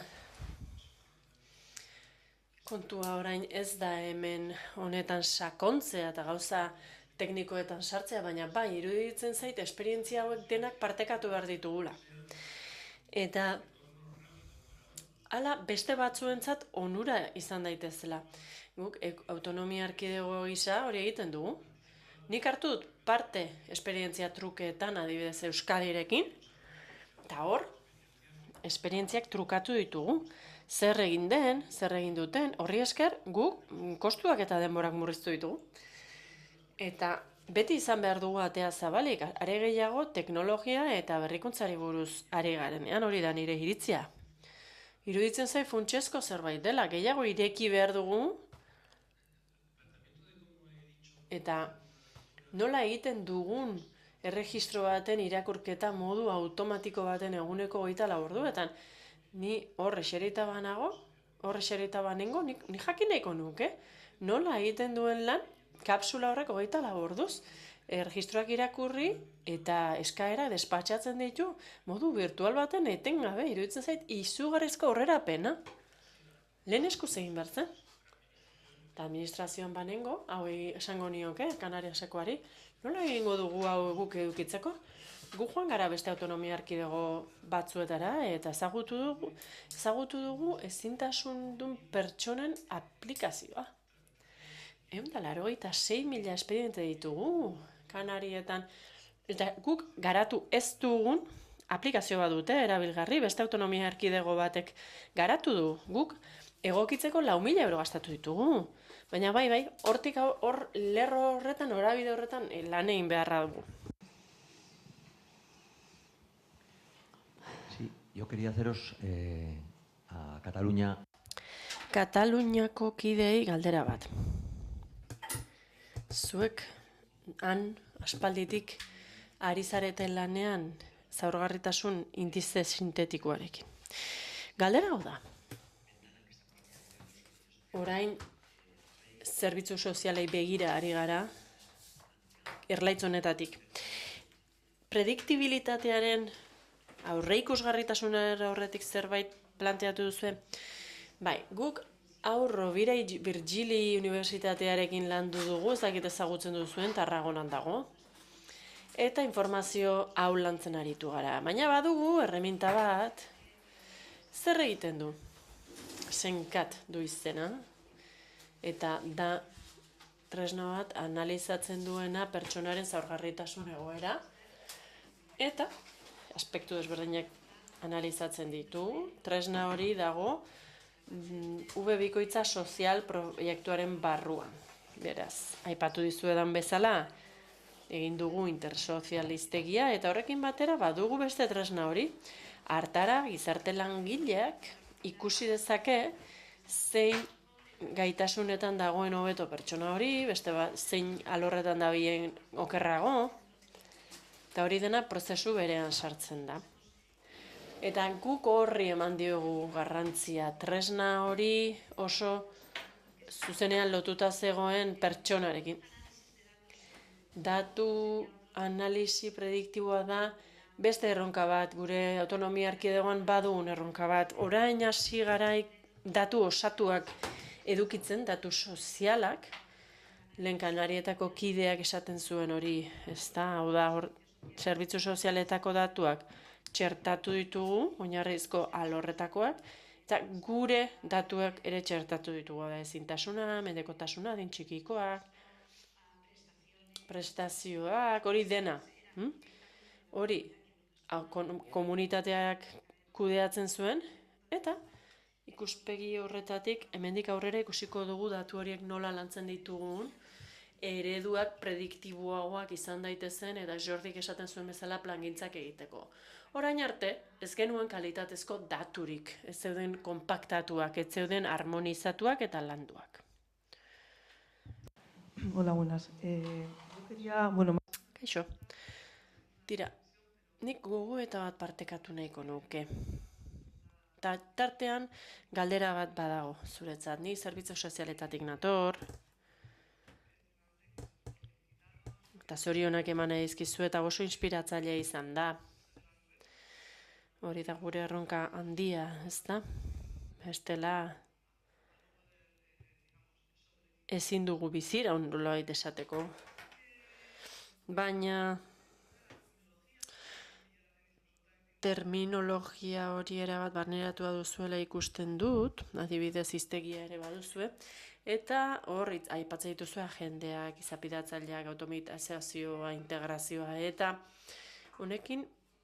kontua orain ez da hemen honetan sakontzea eta gauza teknikoetan sartzea, baina bai, iruditzen zait esperientzia hauek denak partekatu behar ditugula. Eta hala beste batzuentzat onura izan daitezela. Guk autonomia erkidego gisa hori egiten dugu. Nik hartu dut parte esperientzia trukeetan, adibidez Euskadirekin, eta hor, esperientziak trukatu ditugu. Zer egin den, zer egin duten, horri esker guk kostuak eta denborak murriztu ditugu. Eta beti izan behar dugu atea zabalik, are gehiago teknologia eta berrikuntzari buruz ari garenean, hori da nire iritzia. Iruditzen zait funtsezko zerbait dela, gehiago ireki behar dugu, eta nola egiten dugun erregistro baten irakurketa modu automatiko baten eguneko 24 orduetan, ni hor eserita banago, ni jakin nahiko nuke, nola egiten duen lan kapsula horrek 24 orduz, erregistroak irakurri eta eskaera despatxatzen ditu modu virtual baten etengabe, iruditzen zait izugarrizko aurrerapena. Lehen eskuz egin behar zen. Eta administrazioan banengo, hau esango nioke, Kanariasekoari, nola egingo dugu hau guk edukitzeko? Gu joan gara beste autonomia erkidego batzuetara eta ezagutu dugu ezintasundun pertsonen aplikazioa. 186.000 espediente ditugu Kanarietan, eta guk garatu ez dugun aplikazio bat dute erabilgarri, beste autonomia erkidego batek garatu du. Guk egokitzeko 4.000 euro gastatu ditugu. Baina bai, hortik hor lerro horretan, norabide horretan lan egin beharra dugu. Sí, yo quería haceros a Cataluña. Kataluniako kideei galdera bat. Zuek han aspalditik ari zareten lanean zaurgarritasun indize sintetikoarekin. Galdera hau da. Orain zerbitzu sozialei begira ari gara erlaitz honetatik. Prediktibilitatearen aurreikusgarritasunaren horretik zerbait planteatu duzue? Bai, guk Rovira i Virgili Unibertsitatearekin landu dugu, ez dakit ezagutzen duzuen, Tarragonan dago. Eta informazio hau lantzen aritu gara. Baina badugu, erreminta bat, zer egiten du? Senkat du izena. Eta da tresna bat analizatzen duena pertsonaren zaurgarritasun egoera. Eta aspektu desberdinak analizatzen ditu. Tresna hori dago V bikoitza sozial proiektuaren barruan. Beraz, aipatu dizuedan bezala, egin dugu intersozialistegia eta horrekin batera badugu beste tresna hori. Hartara, gizarte langileak ikusi dezake zein gaitasunetan dagoen hobeto pertsona hori, beste zein alorretan dabilen okerrago, eta hori dena prozesu berean sartzen da. Eta guk horri eman diogu garrantzia, tresna hori oso zuzenean lotuta zegoen pertsonarekin. Datu analisi prediktiboa da beste erronka bat, gure autonomia erkidegoan badugun erronka bat. Orain hasi garaik datu osatuak edukitzen, datu sozialak, lehen Kanarietako kideak esaten zuen hori, ezta? Hau da, zerbitzu sozialetako datuak txertatu ditugu, oinarrizko alorretakoak, eta gure datuak ere txertatu ditugu, da ezintasuna, mendekotasuna, adin txikikoak, prestazioak, hori dena. Hori komunitateak kudeatzen zuen, eta ikuspegi horretatik, hemendik aurrera ikusiko dugu datu horiek nola lantzen ditugun, ereduak prediktiboagoak izan daitezen, eta Jordik esaten zuen bezala plangintzak egiteko. Orain arte, ez genuen kalitatezko daturik, ez zeuden konpaktatuak, ez zeuden harmonizatuak eta landuak. Hola, buenas. Kaixo. Tira, nik gogoeta bat partekatu nahiko nuke. Eta tartean galdera bat badago zuretzat. Ni zerbitzu sozialetatik nator. Eta zorionak eman edizkizu eta oso inspiratzailea izan da. Hori da gure erronka handia, ez da? Bestela ezin dugu bizira nolabait esateko. Baina terminologia hori erabat barneratua duzuela ikusten dut, adibidez hiztegia ere baduzue, eta hor aipatzen dituzue agendeak, izapidatzaileak, automatizazioa, integrazioa, eta honek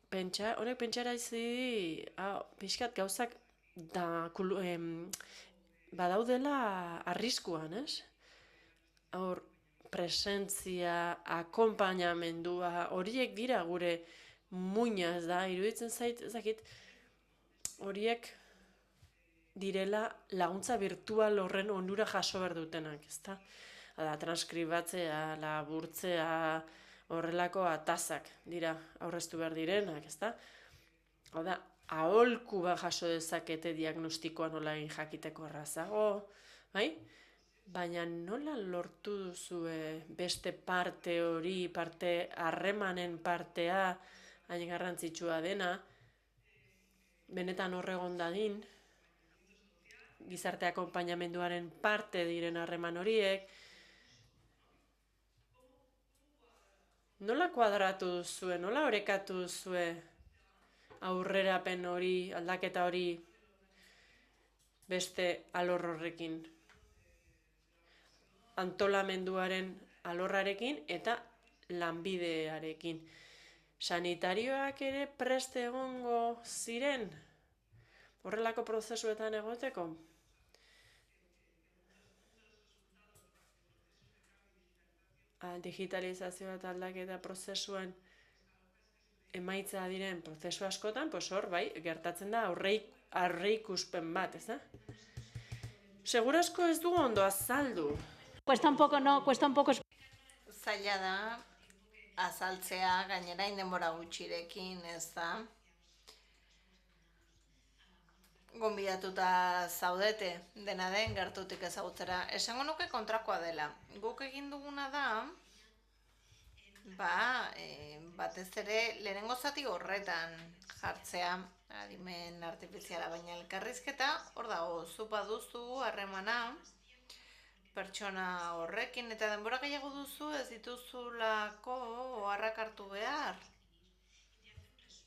pentsara izi, pixkat gauzak badaudela arriskuan, ez? Hor, presentzia, akonpainamendua, horiek dira gure muina, ez da, iruditzen zait, ezakit, horiek direla laguntza virtual horren onura jaso behar dutenak, ez da? Transkribatzea, laburtzea, horrelako atazak dira aurreztu behar direnak, ez da? Hau da, aholku bat jaso dezakete diagnostikoa nola egin jakiteko errazago, bai? Baina nola lortu duzue beste parte hori, parte harremanen partea, hain garrantzitsua dena, benetan horregon dadin, gizarte akonpainamenduaren parte diren harreman horiek, nola kuadratu duzue, nola orekatu duzue aurrerapen hori, aldaketa hori beste alor horrekin? Antolamenduaren alorrarekin eta lanbidearekin. Sanitarioak ere prest egongo ziren horrelako prozesuetan egoteko? Digitalizazioa eta aldaketa prozesuen emaitza diren prozesu askotan, hor, bai, gertatzen da aurreikuspen bat, ez da? Segurasko ez dugu ondo azaldu. Cuesta un poco, no, cuesta un poco. Zaila da, azaltzea, gainera denbora gutxirekin, ez da? Gonbidatuta zaudete, dena den gertutik ezagutzera. Esango nuke kontrakoa dela. Guk egin duguna da, batez ere lehenengo zati horretan jartzea, adimen artifiziala, baina elkarrizketa, hor dago, zu baduzu harremana, pertsona horrekin, eta denbora gehiago duzu ez dituzulako oharrak hartu behar.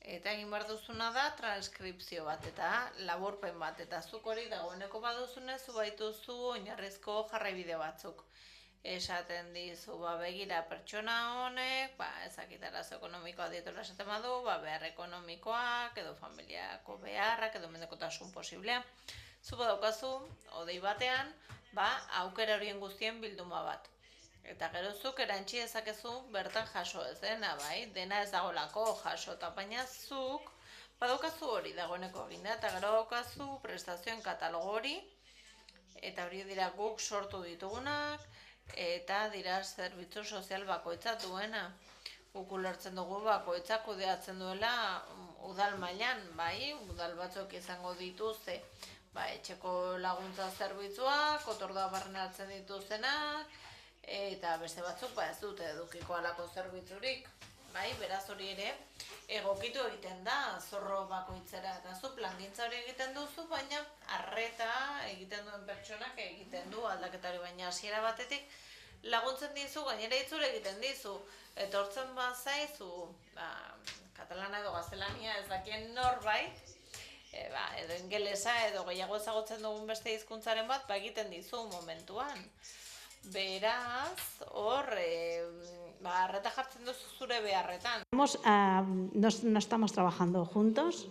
Eta egin behar duzuna da transkripzio bat eta laburpen bat, eta zuk hori dagoeneko baduzunez, zu baituzu oinarrizko jarraibide batzuk. Esaten dizu, begira pertsona honek, ezakit arazo ekonomikoa dietela esaten badu, behar ekonomikoak, edo familiako beharrak, edo mendekotasun posiblea. zu badaukazu, odei batean, aukera horien guztien bilduma bat. Eta gero zuk erantzi ezakezu bertan jaso ez dena, bai? Dena ez dagolako jaso, eta baina zuk badaukazu hori dagoeneko eginda, eta gero daukazu prestazioen katalogo hori, eta hori dira guk sortu ditugunak, eta dira zerbitzu sozial bakoitza duena. Guk ulertzen dugu bakoitzak kudeatzen duela udal mailan, bai? Udal batzuk izango dituzte, etxeko laguntza zerbitzuak, otorda barrenatzen dituztenak, eta beste batzuk ez dute edukiko halako zerbitzurik. Beraz hori ere, egokitu egiten da zorro bakoitzera, eta zu plangintza hori egiten duzu, baina arreta egiten duen pertsonak egiten du aldaketa hori, baina hasiera batetik laguntzen dizu, gainera itzule egiten dizu, etortzen bazaizu, katalana edo gaztelania ez dakien norbait, edo ingelesa edo gehiago ezagutzen dugun beste hizkuntzaren bat, egiten dizu momentuan. Beraz, hor, arreta jartzen duzu zure beharretan. No estamos trabajando juntos.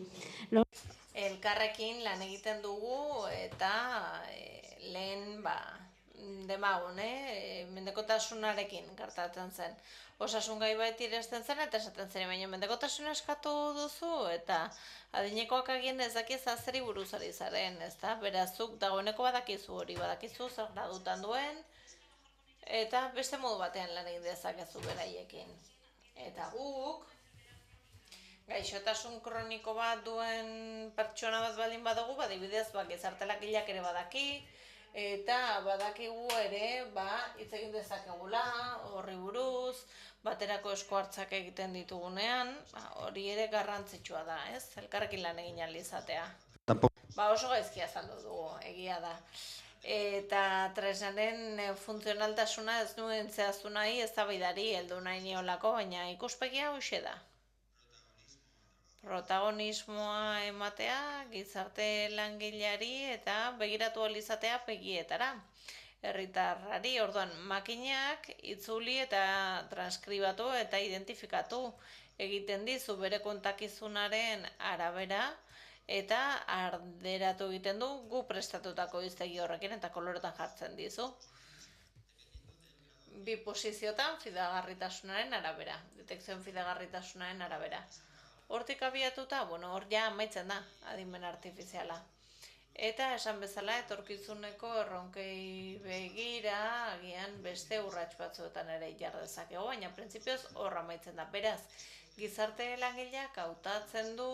Elkarrekin lan egiten dugu eta lehen, demagun, mendekotasunarekin gertatzen zen. Osasun gai bat irezten zen eta esaten zen, baina mendekotasuna eskatu duzu eta adinekoak agien ez dakiz azeri buruz ari zaren, ezta? Berazuk dagoeneko badakizu hori, badakizu zer gradutan duen, eta beste modu batean lan egin dezakezu beraiekin. Eta guk, gaixotasun kroniko bat duen pertsona bat baldin badugu, adibidez, gizartelakilak ere badaki, eta badakigu ere, hitz egin dezakegula, horri buruz, baterako esku hartzak egiten ditugunean, hori ere garrantzitsua da, ez? Elkarrekin lan egin ahal izatea. Oso gaizkia azaldu dugu, egia da. Eta tresnaren funtzionaltasuna ez nuen zehaztu nahi, eztabaidari heldu nahi niolako, baina ikuspegia hoxe da. Protagonismoa ematea, gizarte langileari eta begiratu ahal izatea begietara. Herritarrari, orduan, makinak itzuli eta transkribatu eta identifikatu egiten dizu bere kontakizunaren arabera, eta arderatu egiten du gu prestatutako hiztegi horrekin eta koloretan jartzen dizu. Bi posiziotan fidagarritasunaren arabera, detekzioen fidagarritasunaren arabera. Hortik abiatuta, hor ja amaitzen da adimen artifiziala. Eta esan bezala etorkizuneko erronkei begira, agian beste urrats batzuetan ere jar dezakegu, baina printzipioz hor amaitzen da. Beraz, gizarte langileak hautatzen du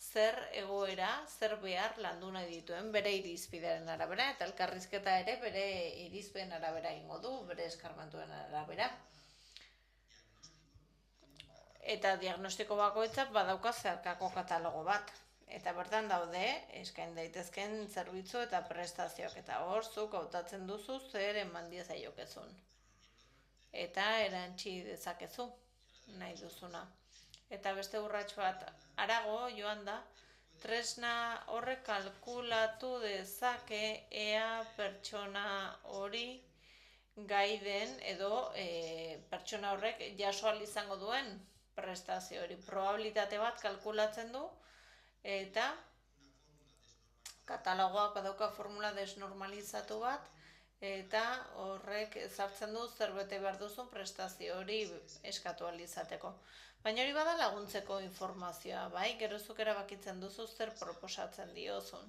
zer egoera, zer behar landu nahi dituen bere irizpidearen arabera, eta elkarrizketa ere bere irizpideen arabera egingo du, bere eskarmentuen arabera. Eta diagnostiko bakoitzak badauka zeharkako katalogo bat. Eta bertan daude, eskain daitezken zerbitzu eta prestazioak, eta hor zuk hautatzen duzu zer eman diezaiokezun. Eta erantzi dezakezu nahi duzuna. Eta beste urrats bat harago joan da, tresna horrek kalkulatu dezake ea pertsona hori gai den edo pertsona horrek jaso ahal izango duen prestazio hori. Probabilitate bat kalkulatzen du eta katalogoak badauka formula desnormalizatu bat eta horrek ezartzen du zerbete behar duzun prestazio hori eskatu ahal izateko. Baina hori bada laguntzeko informazioa, gerozuk erabakitzen duzu zer proposatzen diozun.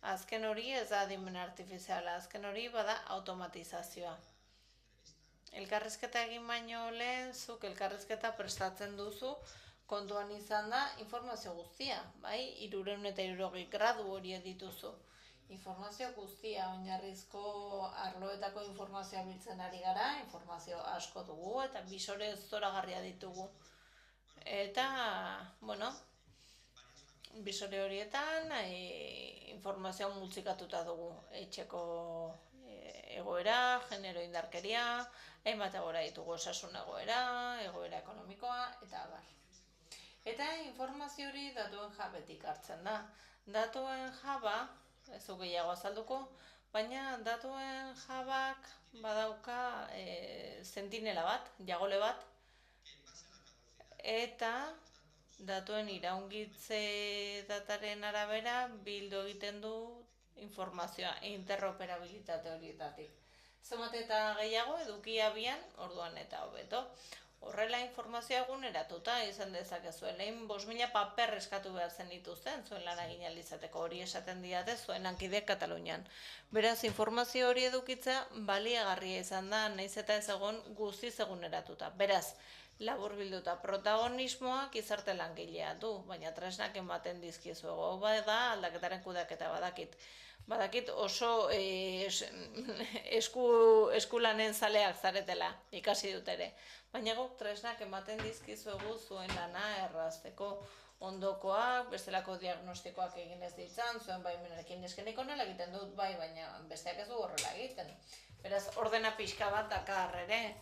Azken hori ez da adimen artifiziala, azken hori bada automatizazioa. Elkarrizketa egin baino lehen, zuk elkarrizketa prestatzen duzu, kontuan izan da informazio guztia, 360 gradu hori dituzu. Informazio guztia, oinarrizko arloetako informazioa biltzen ari gara, informazio asko dugu eta bisore zoragarria ditugu. Eta, bisore horietan informazioa multzikatuta dugu. Etxeko egoera, genero indarkeria, hainbat egoera ditugu, osasun egoera, egoera ekonomikoa, eta abar. Eta informazio hori datuen jabetik hartzen da. Datuen jaba, ez du gehiago azalduko, baina datuen jabak badauka sentinela bat, jagole bat, eta datuen iraungitze dataren arabera bildu egiten du informazioa, interoperabilitate horietatik. Zenbat eta gehiago edukia bian, orduan eta hobeto. Horrela informazioa eguneratuta izan dezakezue. Lehen 5.000 paper eskatu behar zen dituzten, zuen lan egin ahal izateko, hori esaten diate zuen lankideak Katalunian. Beraz, informazio hori edukitzea baliagarria izan da, nahiz eta ez egon guztiz eguneratuta. Beraz, laburbilduta, protagonismoak gizarte langilea du, baina tresnak ematen dizkizuego. Da aldaketaren kudeaketa badakit. Badakit oso eskulanen zaleak zaretela, ikasi dut ere. Baina guk tresnak ematen dizkizuegu zuen lana errazteko ondokoak, bestelako diagnostikoak egin ez ditzan, zuen baimenarekin eskeniko nola egiten dut bai, baina besteak ez du horrela egiten. Beraz, ordena pixka bat dakar ere,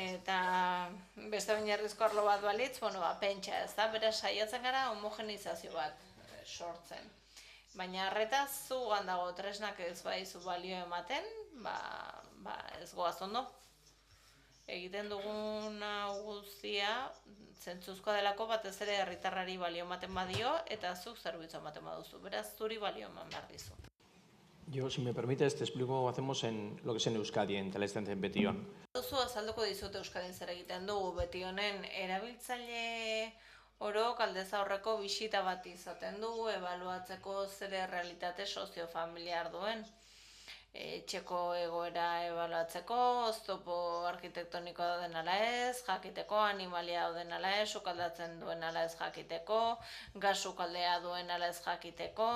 eta beste oinarrizko arlo bat balitz, pentsa ez da, beraz saiatzen gara homogenizazio bat sortzen. Baina arretaz zugan dago tresnak ez baizu balio ematen, ez goaz ondo. Egiten duguna guztia zentzuzkoa delako batez ere herritarrari balio ematen badio eta zuk zerbitzu ematen baduzu. Beraz, zuri balio eman behar dizu. Yo, si me permites, te explico cómo hacemos en lo que es en Euskadi, en Teleasistencia en Betion. Azalduko dizut Euskadin zer egiten dugu. Betionen erabiltzaile orok aldez aurreko bisita bat izaten dugu, ebaluatzeko zer realitate soziofamiliar duen. Etxeko egoera ebaluatzeko, oztopo arkitektonikoa dauden ala ez, jakiteko, animalia dauden ala ez, sukaldatzen duen ala ez jakiteko, gasukaldea duen ala ez jakiteko.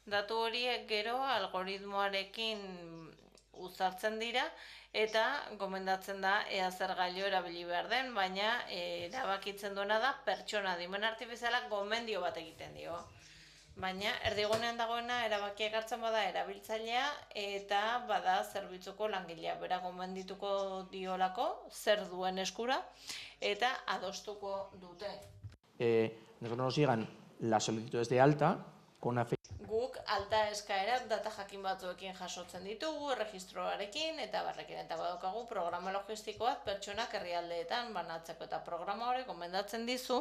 Datu horiek gero algoritmoarekin uzartzen dira eta gomendatzen da ea zer gailu erabili behar den, baina erabakitzen duena da pertsona, adimen artifizialak gomendio bat egiten dio. Baina erdigunean dagoena erabakiak hartzen bada erabiltzailea eta bada zerbitzuko langilea. Bera gomendituko diolako zer duen eskura eta adostuko dute. Nosotros nos llegan las solicitudes de alta con una fecha. Guk alta eskaerak data jakin batzuekin jasotzen ditugu, erregistroarekin eta barrekin eta badaukagu programa logistikoak pertsonak herrialdeetan banatzeko eta programa hori gomendatzen dizu.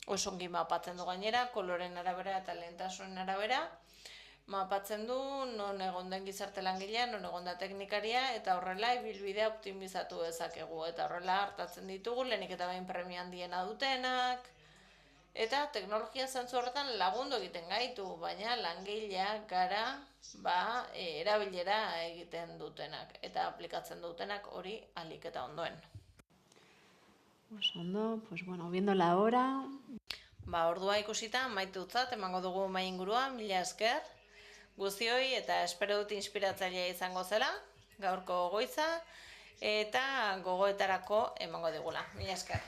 Osongi mapatzen du gainera, koloren arabera eta lehentasunen arabera. Mapatzen du non egon den gizarte langilea, non egon da teknikaria eta horrela ibilbidea optimizatu dezakegu. Eta horrela hartatzen ditugu, lehenik eta behin premia handiena dutenak. Eta teknologia zentzu horretan lagundu egiten gaitu, baina langileak gara erabilera egiten dutenak eta aplikatzen dutenak hori ahalik eta ondoen. Pues ondo, pues bueno, viendo la hora. Ordua ikusita, maitutzat, emango dugu mai inguruan, mila esker guztioi eta espero dut inspiratzailea izango zela, gaurko goiza, eta gogoetarako emango digula. Mila esker.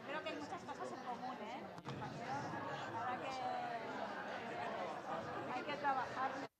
Creo que hay muchas cosas en común, ¿eh? Ahora que hay que trabajar.